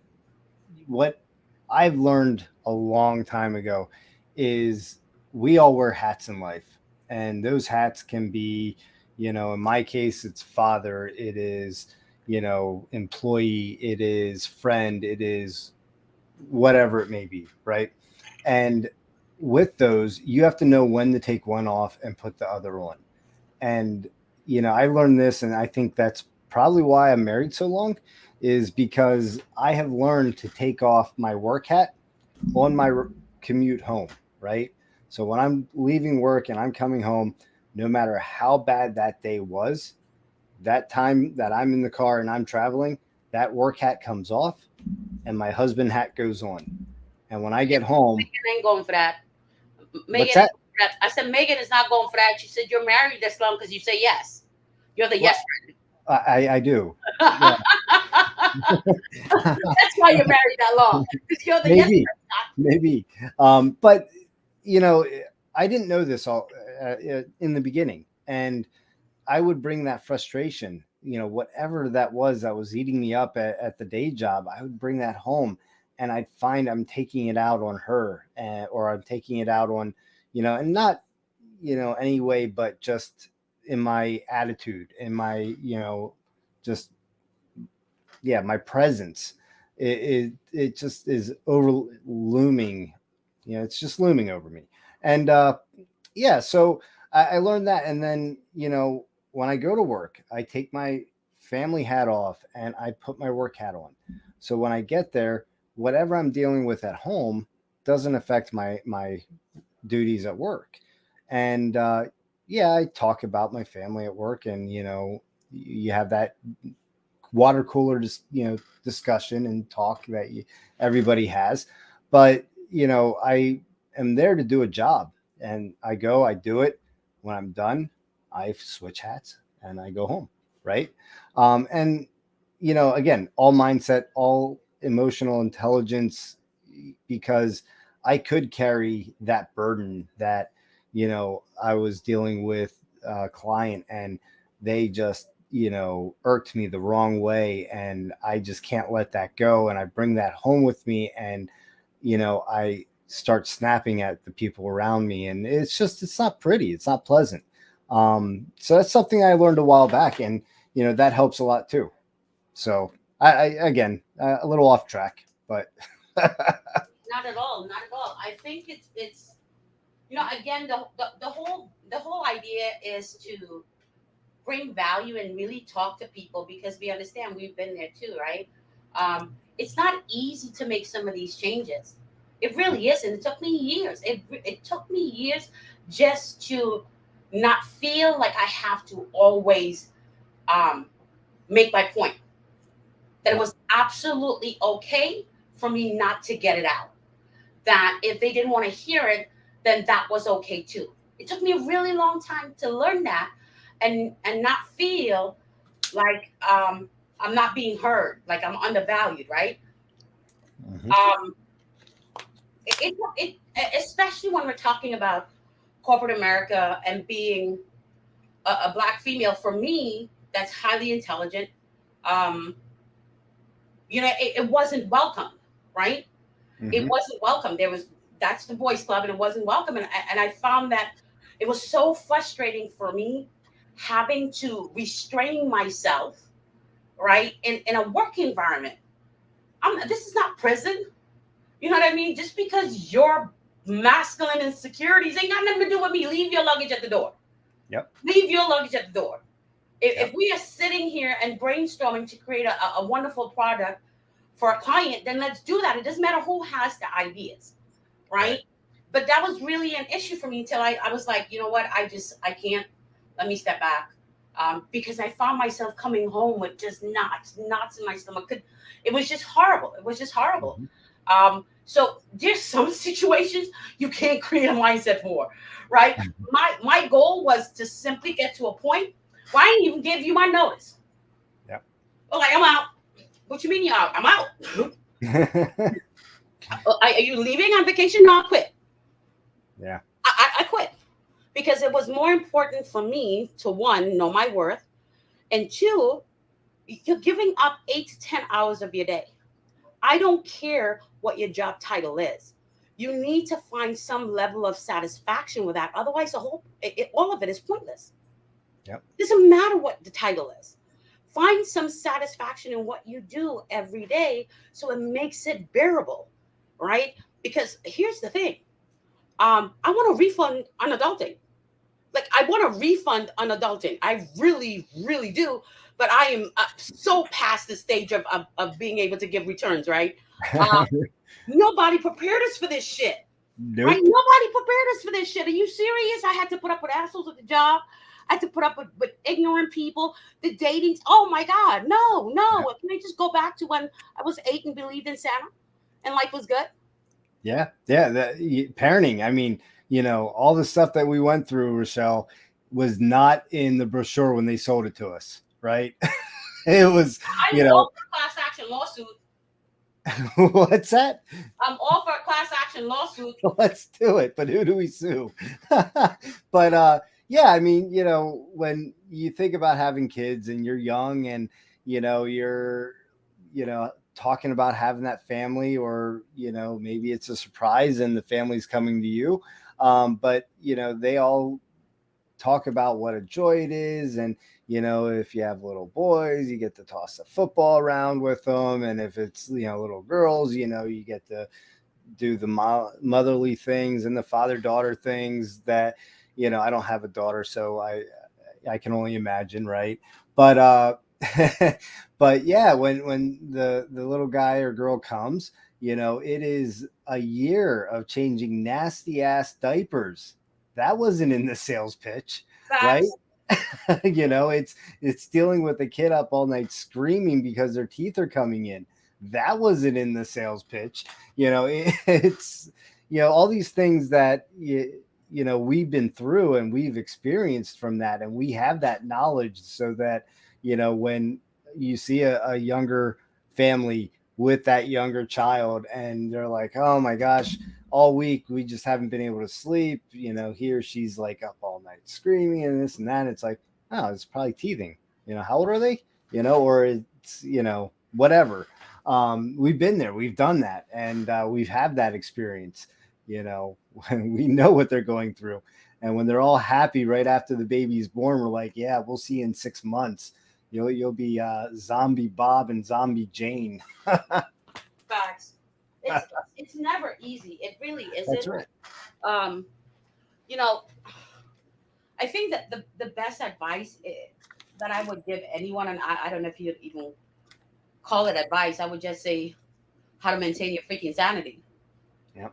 what I've learned a long time ago is we all wear hats in life. And those hats can be, in my case, it's father, it is, employee, it is friend, it is whatever it may be, right? And with those, you have to know when to take one off and put the other on. And I learned this, and I think that's probably why I'm married so long, is because I have learned to take off my work hat on my commute home, right? So when I'm leaving work and I'm coming home, no matter how bad that day was, that time that I'm in the car and I'm traveling, that work hat comes off and my husband hat goes on. And when I get home, Megan ain't going for that. what's Megan ain't that? going for that. I said Megan is not going for that. She said you're married this long because you say yes. You're the Well, yes I do. friend. Yeah. That's why you're married that long because you're the yes Maybe, friend. maybe. But you know, I didn't know this all in the beginning, and I would bring that frustration, whatever that was eating me up at the day job. I would bring that home, and I'd find I'm taking it out on her, or I'm taking it out on, and not, any way, but just in my attitude, in my, just my presence. It just is over looming, it's just looming over me. And so I learned that. And then, when I go to work, I take my family hat off and I put my work hat on. So when I get there, whatever I'm dealing with at home doesn't affect my duties at work. And I talk about my family at work, and you have that water cooler discussion and talk that everybody has. But I am there to do a job, and I do it. When I'm done, I switch hats and I go home, right? And again, all mindset, all emotional intelligence, because I could carry that burden that I was dealing with a client, and they just irked me the wrong way, and I just can't let that go, and I bring that home with me, and I start snapping at the people around me, and it's not pretty, it's not pleasant. So that's something I learned a while back, and that helps a lot too. So I again, a little off track, but Not at all. Not at all. I think it's again the whole idea is to bring value and really talk to people because we understand we've been there too, right? It's not easy to make some of these changes. It really isn't. It took me years. It took me years just to not feel like I have to always um, make my point. That it yeah. was absolutely okay for me not to get it out. That if they didn't want to hear it, then that was okay too. It took me a really long time to learn that and not feel like I'm not being heard, like I'm undervalued, right? Mhm. Um, especially when we're talking about corporate America and being a black female. For me, that's highly intelligent. Um, it wasn't welcome, right? It Mhm. wasn't welcome. That's the boys club, and it wasn't welcome. And I found that it was so frustrating for me having to restrain myself, right, in a work environment. This is not prison. You know what I mean? Just because you're masculine insecurities ain't got nothing to do with me. Leave your luggage at the door. Yep. Leave your luggage at the door. If, Yep. if we are sitting here and brainstorming to create a wonderful product for a client, then let's do that. It doesn't matter who has the ideas, right? But that was really an issue for me until I was like, you know what? I can't. Let me step back. Because I found myself coming home with just knots in my stomach. It was just horrible. It was just horrible. So there's some situations you can't create a mindset for, right? My goal was to simply get to a point where I didn't even give you my notice. Yep. Well, like, I'm out. What you mean you're out? I'm out. Are you leaving on vacation? No, I quit. Yeah. I quit because it was more important for me to, one, know my worth, and two, you're giving up 8 to 10 hours of your day. I don't care what your job title is. You need to find some level of satisfaction with that. Otherwise, all of it is pointless. Yep. It doesn't matter what the title is. Find some satisfaction in what you do every day so it makes it bearable, right? Because here's the thing. I want a refund on adulting. Like, I want a refund on adulting. I really, really do. But I am so past the stage of being able to give returns, right? Nobody prepared us for this shit. Nope. Right? Nobody prepared us for this shit. Are you serious? I had to put up with assholes at the job. I had to put up with ignorant people. The datings. Oh my God. No. Can I just go back to when I was 8 and believed in Santa and life was good? Yeah. Parenting. I mean, all the stuff that we went through, Rochelle, was not in the brochure when they sold it to us, right? It was, I was all for a class action lawsuit. What's that? I'm all for a class action lawsuit. Let's do it. But who do we sue? But yeah, I mean, when you think about having kids and you're young and, you're, talking about having that family, or, maybe it's a surprise and the family's coming to you. But, they all talk about what a joy it is. And, if you have little boys, you get to toss the football around with them. And if it's, little girls, you get to do the motherly things and the father-daughter things that, I don't have a daughter, so I can only imagine. Right. But, but yeah, when the little guy or girl comes, it is a year of changing nasty ass diapers. That wasn't in the sales pitch. Facts. Right. It's dealing with the kid up all night screaming because their teeth are coming in. That wasn't in the sales pitch. It's all these things that we've been through and we've experienced from that, and we have that knowledge so that when you see a younger family with that younger child and they're like, oh my gosh, all week we just haven't been able to sleep, he or she's like up all night screaming and this and that. It's like, oh, it's probably teething. How old are they? Or it's whatever. We've been there, we've done that, and we've had that experience. When we know what they're going through, and when they're all happy right after the baby's born, we're like, yeah, we'll see you in 6 months. You'll be zombie Bob and zombie Jane. Facts. It's never easy. It really isn't. That's right. I think that the best advice that I would give anyone, and I don't know if you'd even call it advice, I would just say how to maintain your freaking sanity. Yep.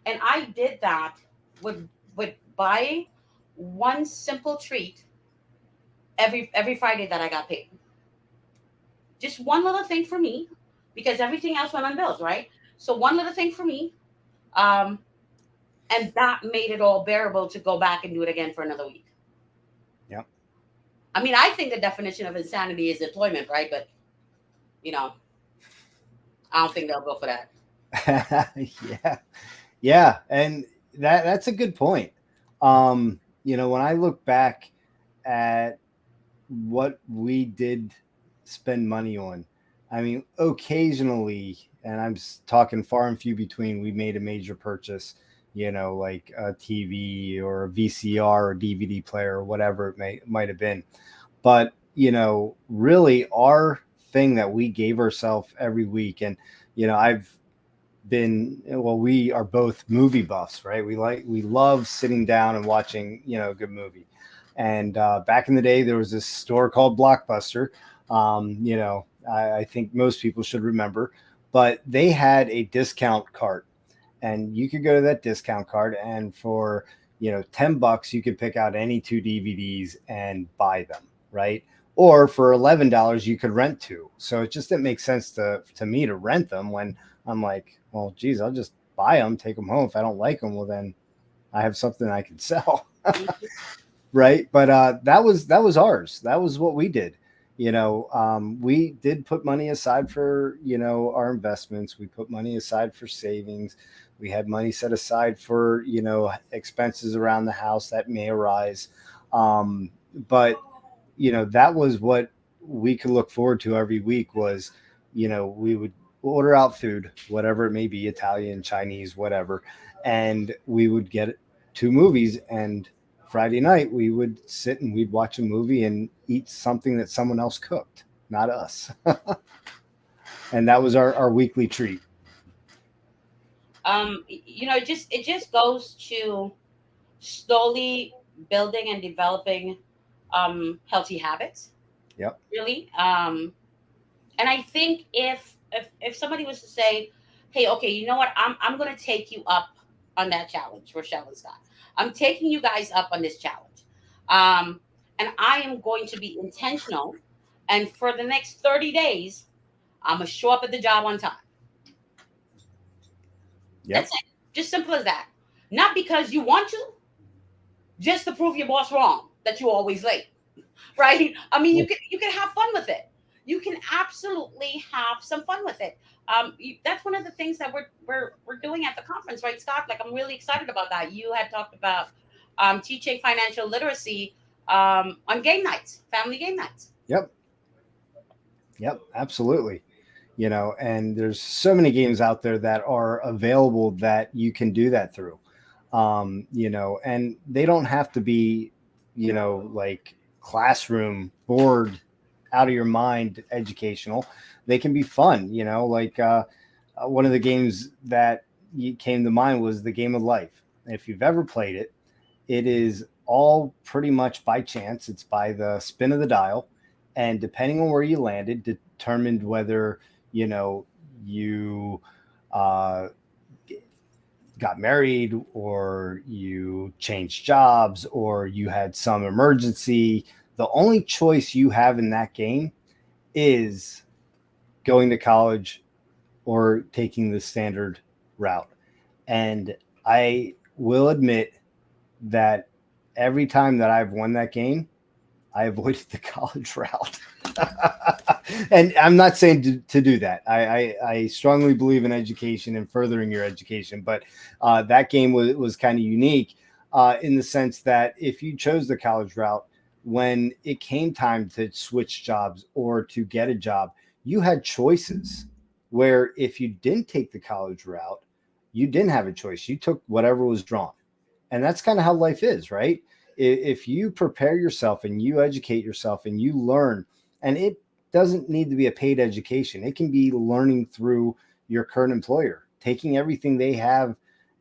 And I did that with buying one simple treat every Friday that I got paid. Just one little thing for me, because everything else went on bills, right? So one little thing for me, and that made it all bearable to go back and do it again for another week. Yep. I mean, I think the definition of insanity is employment, right? But I don't think they'll go for that. Yeah, and that's a good point. When I look back at what we did spend money on, I mean, occasionally, and I'm talking far and few between, we made a major purchase, like a TV or a VCR or DVD player or whatever it might have been. But, really our thing that we gave ourselves every week, and, I've been, well, we are both movie buffs, right? We love sitting down and watching, a good movie. And back in the day, there was this store called Blockbuster. I think most people should remember, but they had a discount cart, and you could go to that discount card, and for $10 you could pick out any two DVDs and buy them, right? Or for $11 you could rent two. So it just didn't make sense to me to rent them when I'm like, well, geez, I'll just buy them, take them home. If I don't like them, well, then I have something I can sell. Right. But that was ours. That was what we did. We did put money aside for our investments. We put money aside for savings. We had money set aside for expenses around the house that may arise. But that was what we could look forward to every week. Was we would order out food, whatever it may be, Italian, Chinese, whatever, and we would get two movies, and Friday night we would sit and we'd watch a movie and eat something that someone else cooked, not us. And that was our weekly treat. It just goes to slowly building and developing healthy habits, Yep. really. And I think if somebody was to say, "Hey, okay, you know what? I'm going to take you up on that challenge, Rochelle and Scott. I'm taking you guys up on this challenge, um, and I am going to be intentional. And for the next 30 days, I'm gonna show up at the job on time. Yep. That's it. Just simple as that. Not because you want to, just to prove your boss wrong that you're always late." Right? I mean, you can have fun with it. You can absolutely have some fun with it. That's one of the things that we're doing at the conference, right, Scott? Like, I'm really excited about that. You had talked about teaching financial literacy on game nights, family game nights. Yep. Yep. Absolutely. And there's so many games out there that are available that you can do that through. And they don't have to be, like classroom board, out of your mind educational. They can be fun, like one of the games that came to mind was the Game of Life. If you've ever played it, it is all pretty much by chance. It's by the spin of the dial, and depending on where you landed determined whether you uh, got married, or you changed jobs, or you had some emergency. The only choice you have in that game is going to college or taking the standard route. And I will admit that every time that I've won that game, I avoided the college route. And I'm not saying to do that. I strongly believe in education and furthering your education, but that game was kind of unique in the sense that if you chose the college route, when it came time to switch jobs or to get a job, you had choices. Where if you didn't take the college route, you didn't have a choice. You took whatever was drawn. And that's kind of how life is, right? If you prepare yourself and you educate yourself and you learn, and it doesn't need to be a paid education, it can be learning through your current employer, taking everything they have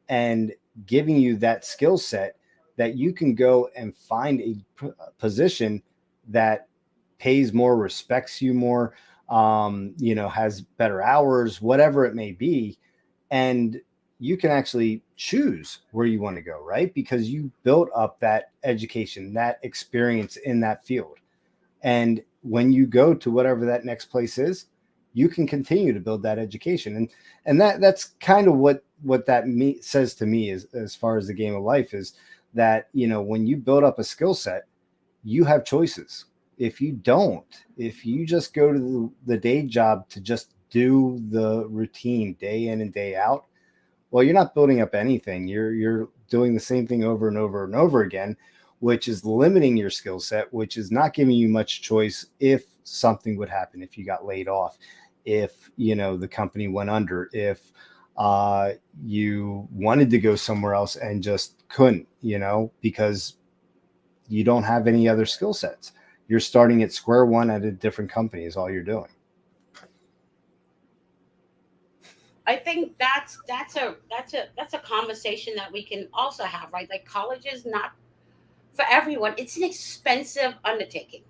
and giving you that skill set that you can go and find a position that pays more, respects you more, has better hours, whatever it may be. And you can actually choose where you want to go, right? Because you built up that education, that experience in that field. And when you go to whatever that next place is, you can continue to build that education. And that's kind of what that says to me, is as far as the game of life is that, when you build up a skill set, you have choices. If you don't, if you just go to the day job to just do the routine day in and day out, well, you're not building up anything. You're doing the same thing over and over and over again, which is limiting your skill set, which is not giving you much choice if something would happen, if you got laid off, if the company went under, if you wanted to go somewhere else and just couldn't, because you don't have any other skill sets. You're starting at square one at a different company is all you're doing. I think that's a conversation that we can also have, right? Like college is not for everyone. It's an expensive undertaking.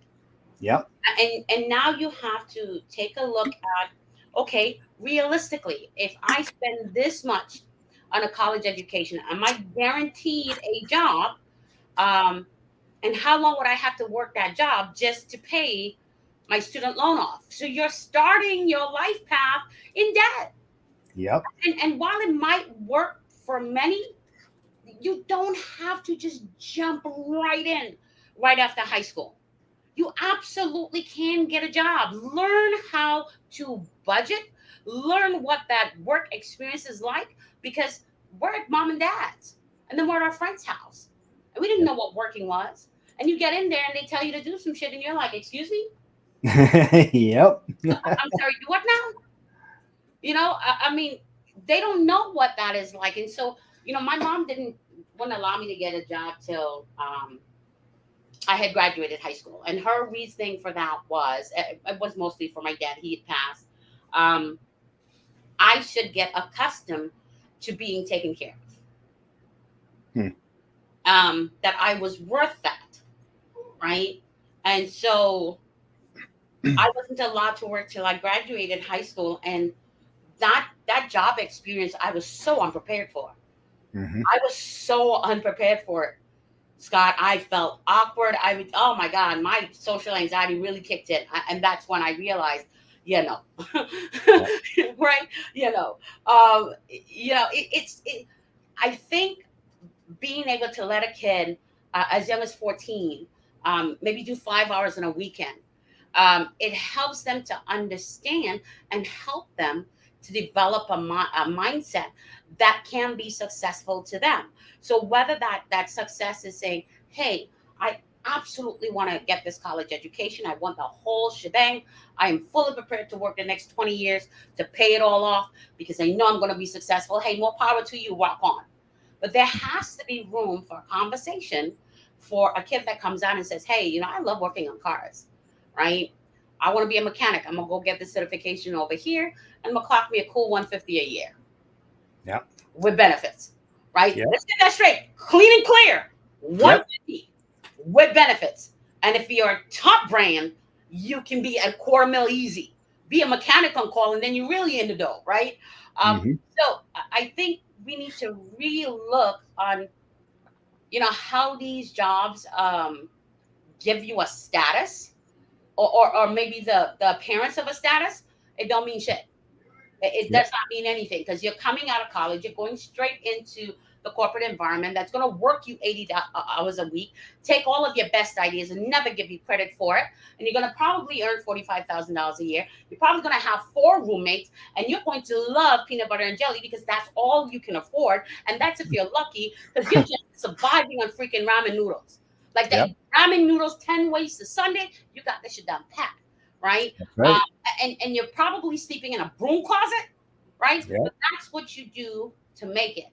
Yep. And now you have to take a look at, okay, realistically, if I spend this much on a college education, am I guaranteed a job? Um, and how long would I have to work that job just to pay my student loan off? So you're starting your life path in debt. Yep. And while it might work for many, you don't have to just jump right in right after high school. You absolutely can get a job. Learn how to budget, learn what that work experience is like, because we're at mom and dad's and then we're at our friend's house. And we didn't know what working was. And you get in there and they tell you to do some shit and you're like, excuse me? Yep. I'm sorry, do what now? I mean, they don't know what that is like. And so, my mom wouldn't allow me to get a job till I had graduated high school, and her reasoning for that was mostly for my dad. He had passed. Um, I should get accustomed to being taken care of. Hmm. That I was worth that, right? And so I wasn't allowed to work till I graduated high school, and that job experience I was so unprepared for. Mm-hmm. I was so unprepared for it. Scott, I felt awkward. Oh my God, my social anxiety really kicked in. And that's when I realized, you know, right? I think being able to let a kid as young as 14, maybe do 5 hours in a weekend, it helps them to understand and help them to develop a mindset that can be successful to them. So whether that success is saying, hey, I absolutely want to get this college education. I want the whole shebang. I am fully prepared to work the next 20 years to pay it all off because I know I'm going to be successful. Hey, more power to you, rock on. But there has to be room for a conversation for a kid that comes out and says, hey, I love working on cars, right? I want to be a mechanic. I'm going to go get the certification over here and I'm going to clock me a cool 150 a year. Yep. With benefits, right? Yep. Let's get that straight. Clean and clear. Yep. 150 with benefits. And if you're a top brand, you can be at $250,000 easy. Be a mechanic on call, and then you're really in the dough, right? Mm-hmm. So I think we need to really look on, how these jobs give you a status, or maybe the appearance of a status. It don't mean shit. It Yep. does not mean anything because you're coming out of college, you're going straight into the corporate environment that's going to work you 80 hours a week, take all of your best ideas and never give you credit for it. And you're going to probably earn $45,000 a year. You're probably going to have 4 roommates and you're going to love peanut butter and jelly because that's all you can afford. And that's if you're lucky because you're just surviving on freaking ramen noodles. Like the Yep. ramen noodles 10 ways to Sunday, you got this shit down pat, right? That's right. And you're probably sleeping in a broom closet, right? Yep. But that's what you do to make it,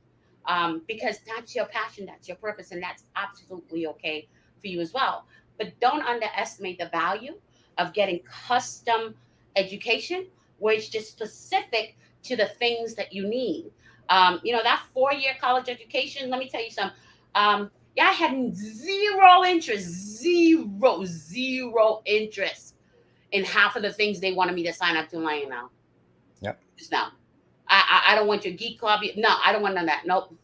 because that's your passion, that's your purpose, and that's absolutely okay for you as well. But don't underestimate the value of getting custom education, where it's just specific to the things that you need. That 4-year college education. Let me tell you something. Yeah, I had zero interest in half of the things they wanted me to sign up to right now. Yep. Just now. I don't want your geek club. No, I don't want none of that. Nope.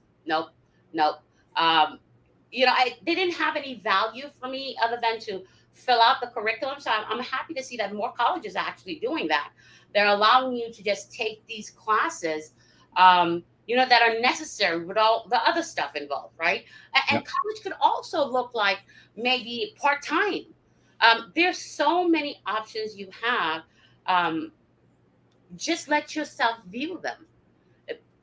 They didn't have any value for me other than to fill out the curriculum. So I'm happy to see that more colleges are actually doing that. They're allowing you to just take these classes, that are necessary with all the other stuff involved, right? And Yep. college could also look like maybe part-time. There's so many options you have. Just let yourself view them.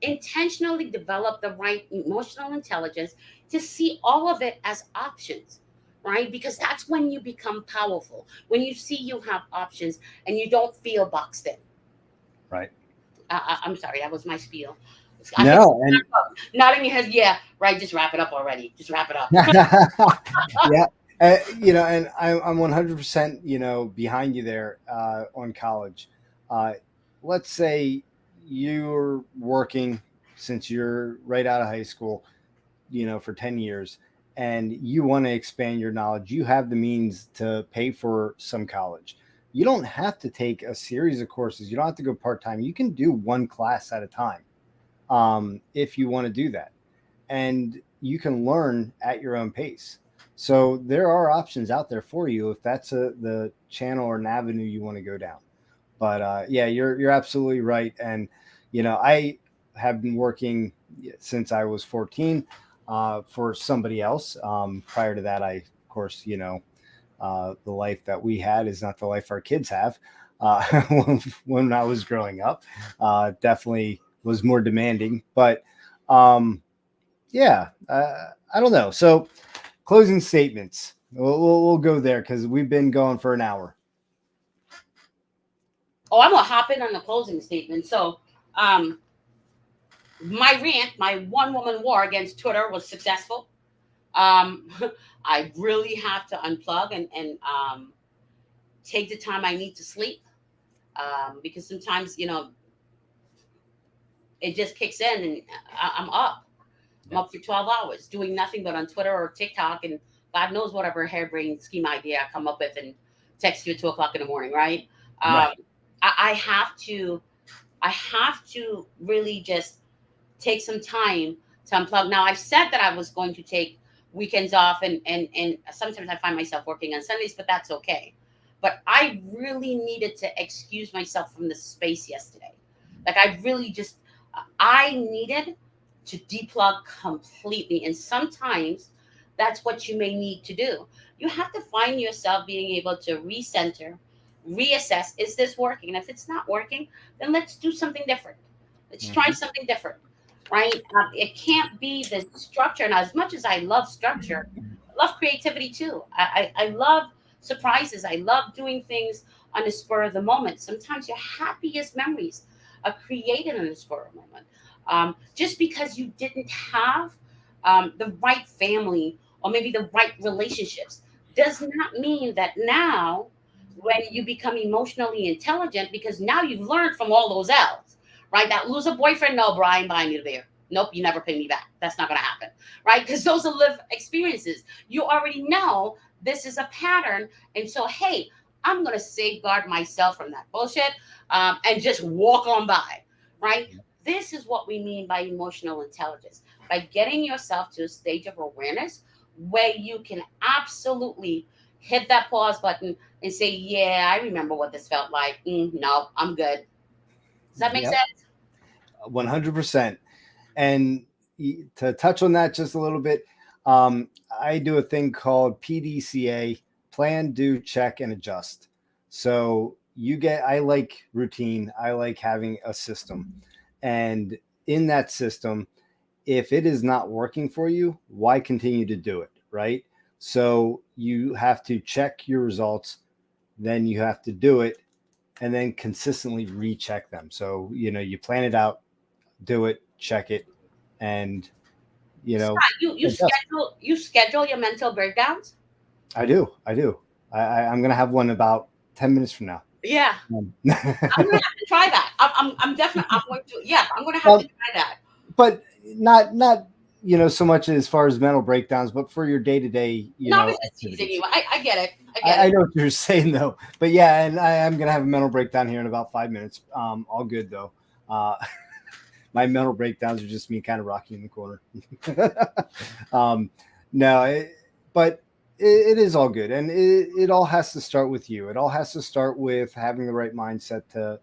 Intentionally develop the right emotional intelligence to see all of it as options, right? Because that's when you become powerful, when you see you have options and you don't feel boxed in. Right. I'm sorry, that was my spiel. No, and Nodding your head, yeah, right. Just wrap it up already. Just wrap it up. yeah, and I'm 100%, behind you there on college. Let's say you're working since you're right out of high school, for 10 years, and you want to expand your knowledge, you have the means to pay for some college. You don't have to take a series of courses. You don't have to go part-time. You can do one class at a time, if you want to do that. And you can learn at your own pace. So there are options out there for you if that's the channel or an avenue you want to go down. But yeah, you're absolutely right. And I have been working since I was 14 for somebody else. Prior to that, I, of course, the life that we had is not the life our kids have. When I was growing up, definitely was more demanding. But yeah, I don't know. So closing statements. We'll go there because we've been going for an hour. Oh, I'm gonna hop in on the closing statement. So, my rant, my one woman war against Twitter was successful. Um, I really have to unplug and take the time I need to sleep, because sometimes it just kicks in and I'm up. I'm up for 12 hours doing nothing but on Twitter or TikTok and God knows whatever harebrained scheme idea I come up with and text you at 2 o'clock in the morning, right? Um, Right. I have to really just take some time to unplug. Now, I said that I was going to take weekends off, and sometimes I find myself working on Sundays, but that's okay. But I really needed to excuse myself from the space yesterday. Like I needed to deplug completely. And sometimes that's what you may need to do. You have to find yourself being able to recenter, reassess, is this working? And if it's not working, then let's do something different. Let's try Mhm. something different, right? It can't be the structure. And as much as I love structure, I love creativity too. I love surprises. I love doing things on the spur of the moment. Sometimes your happiest memories are created on the spur of the moment. Just because you didn't have the right family or maybe the right relationships does not mean that now, when you become emotionally intelligent, because now you've learned from all those L's, right? That lose a boyfriend, no, Brian, buying you the beer. Nope, you never pay me back. That's not going to happen, right? Because those are lived experiences. You already know this is a pattern. And so, hey, I'm going to safeguard myself from that bullshit, and just walk on by, right? This is what we mean by emotional intelligence, by getting yourself to a stage of awareness where you can absolutely hit that pause button and say, yeah, I remember what this felt like. No, I'm good. Does that make Yep. sense? 100%. And to touch on that just a little bit, I do a thing called PDCA: plan, do, check, and adjust. So I like routine. I like having a system. And in that system, if it is not working for you, why continue to do it? Right. So you have to check your results, then you have to do it, and then consistently recheck them. So, you plan it out, do it, check it, and Scott, you adjust. schedule your mental breakdowns. I do. I'm gonna have one about 10 minutes from now. Yeah, I'm gonna have to try that. I'm definitely I'm going to. Yeah, I'm gonna have to Well, try that. but not so much as far as mental breakdowns, but for your day to day No, I was just teasing activities. you. I get it. I get I it. know what you're saying though, but yeah, and I'm gonna have a mental breakdown here in about 5 minutes. All good though. Uh, my mental breakdowns are just me kind of rocking in the corner. um, no, but it is all good, and it all has to start with you. It all has to start with having the right mindset to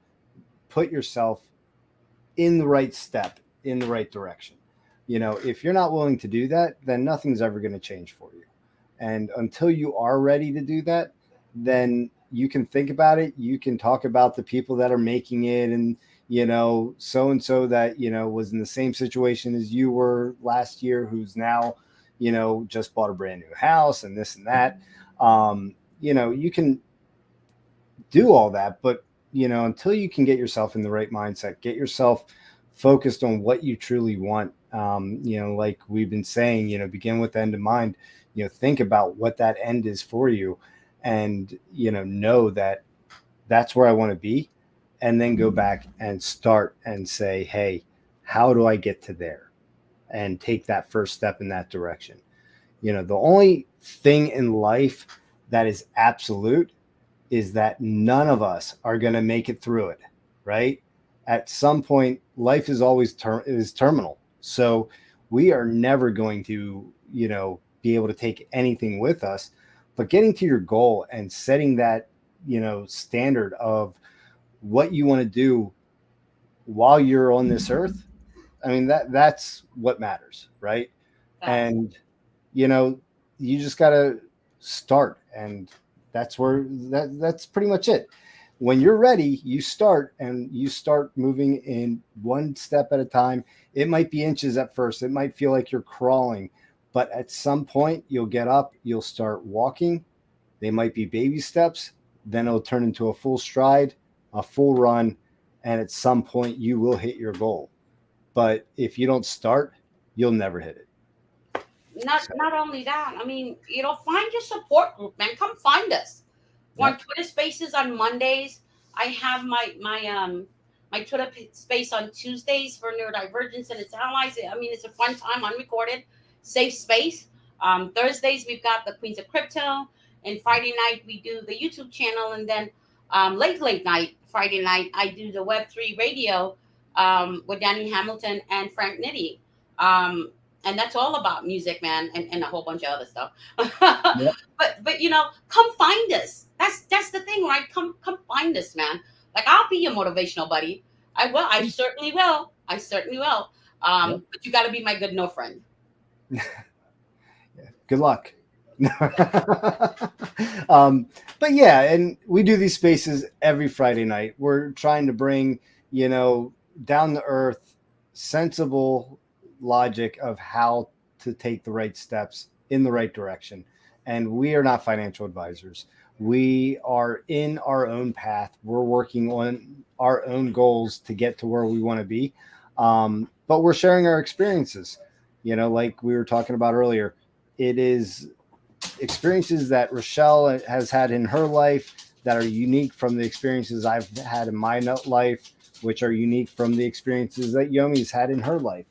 put yourself in the right step, in the right direction. If you're not willing to do that, then nothing's ever going to change for you. And until you are ready to do that, then you can think about it. You can talk about the people that are making it, and so and so that was in the same situation as you were last year, who's now just bought a brand new house and this and that. You can do all that, but until you can get yourself in the right mindset, get yourself focused on what you truly want, like we've been saying, begin with the end in mind. Think about what that end is for you, and know that that's where I want to be, and then go back and start and say, hey, how do I get to there? And take that first step in that direction. The only thing in life that is absolute is that none of us are going to make it through it, right? At some point, life is always is terminal. So we are never going to, be able to take anything with us. But getting to your goal and setting that, standard of what you want to do while you're on this earth, I mean, that's what matters, right? Facts. And you know, you just gotta start, and that's pretty much it. When you're ready, you start, and you start moving in one step at a time. It might be inches at first. It might feel like you're crawling, but at some point you'll get up, you'll start walking. They might be baby steps, then it'll turn into a full stride, a full run, and at some point you will hit your goal. But if you don't start, you'll never hit it. Not So, not only that, I mean, find your support group, man. Come find us. We're on yep, Twitter Spaces on Mondays. I have my Twitter space on Tuesdays for neurodivergence and its allies. I mean, it's a fun time, unrecorded, safe space. Thursdays we've got the Queens of Crypto, and Friday night we do the YouTube channel, and then late night Friday night I do the Web3 radio with Danny Hamilton and Frank Nitti. Um, and that's all about music, man, and a whole bunch of other stuff. yep, But come find us. That's the thing, right? Come find us, man. Like, I'll be your motivational buddy. I will. I certainly will. I certainly will. yep. But you got to be my good no friend. Good luck. um, but yeah, and we do these spaces every Friday night. We're trying to bring, you know, down the earth, sensible logic of how to take the right steps in the right direction. And we are not financial advisors. We are in our own path. We're working on our own goals to get to where we want to be. But we're sharing our experiences, like we were talking about earlier. It is experiences that Rochelle has had in her life that are unique from the experiences I've had in my life, which are unique from the experiences that Yomi's had in her life.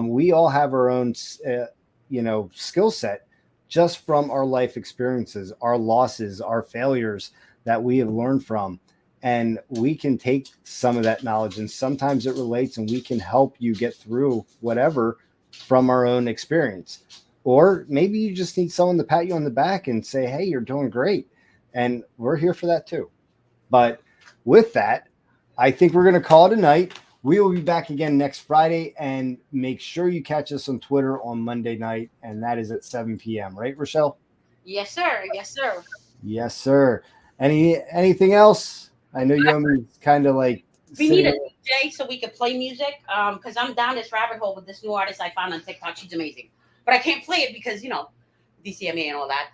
We all have our own, skill set just from our life experiences, our losses, our failures that we have learned from. And we can take some of that knowledge, and sometimes it relates, and we can help you get through whatever from our own experience. Or maybe you just need someone to pat you on the back and say, hey, you're doing great. And we're here for that too. But with that, I think we're going to call it a night. We will be back again next Friday, and make sure you catch us on Twitter on Monday night. And that is at 7 p.m. Right, Rochelle? Yes, sir. Yes, sir. Yes, sir. Anything else? I know Yomi's kind of like We need a sitting. DJ so we could play music. Because I'm down this rabbit hole with this new artist I found on TikTok. She's amazing, but I can't play it because DCMA and all that.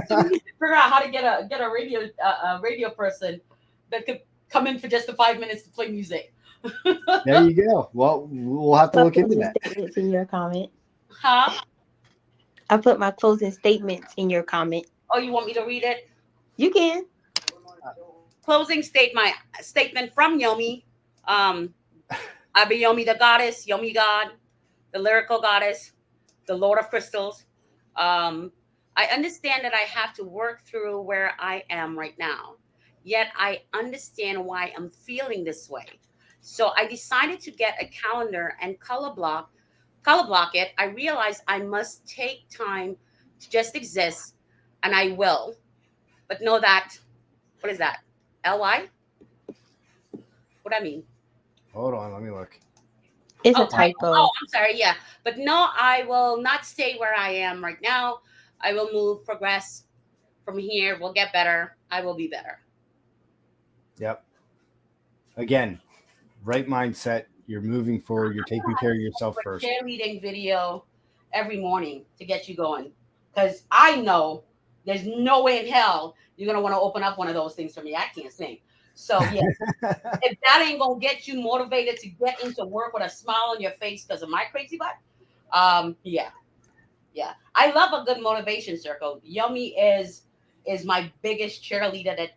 So we need to figure out how to get a radio person that could come in for just the 5 minutes to play music. There you go. Well, we'll have to My look into closing that. statements in your comment. Huh? I put my closing statements in your comment. Oh, you want me to read it? You can. Closing statement from Yomi. I be Yomi the goddess, Yomi God, the lyrical goddess, the Lord of Crystals. I understand that I have to work through where I am right now. Yet I understand why I'm feeling this way. So I decided to get a calendar and color block it. I realized I must take time to just exist, and I will. But know that, what is that? LY? What I mean? Hold on, let me look. It's a Oh, right. Oh, typo. I'm sorry. Yeah. But no, I will not stay where I am right now. I will move, progress from here. We'll get better. I will be better. Yep. Again, right mindset. You're moving forward. You're taking care of yourself A first. cheerleading video every morning to get you going. Because I know there's no way in hell you're going to want to open up one of those things for me. I can't sing. So, yeah, if that ain't going to get you motivated to get into work with a smile on your face because of my crazy butt, yeah. Yeah, I love a good motivation circle. Yummy is my biggest cheerleader that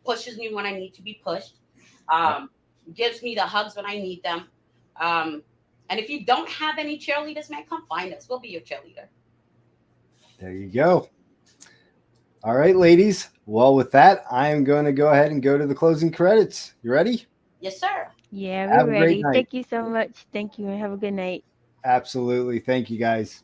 pushes me when I need to be pushed. Gives me the hugs when I need them. And if you don't have any cheerleaders, man, come find us. We'll be your cheerleader. There you go. All right, ladies. Well, with that, I am going to go ahead and go to the closing credits. You ready? Yes, sir. Yeah, Have we're a great ready. night. Thank you so much. Thank you and have a good night. Absolutely. Thank you, guys.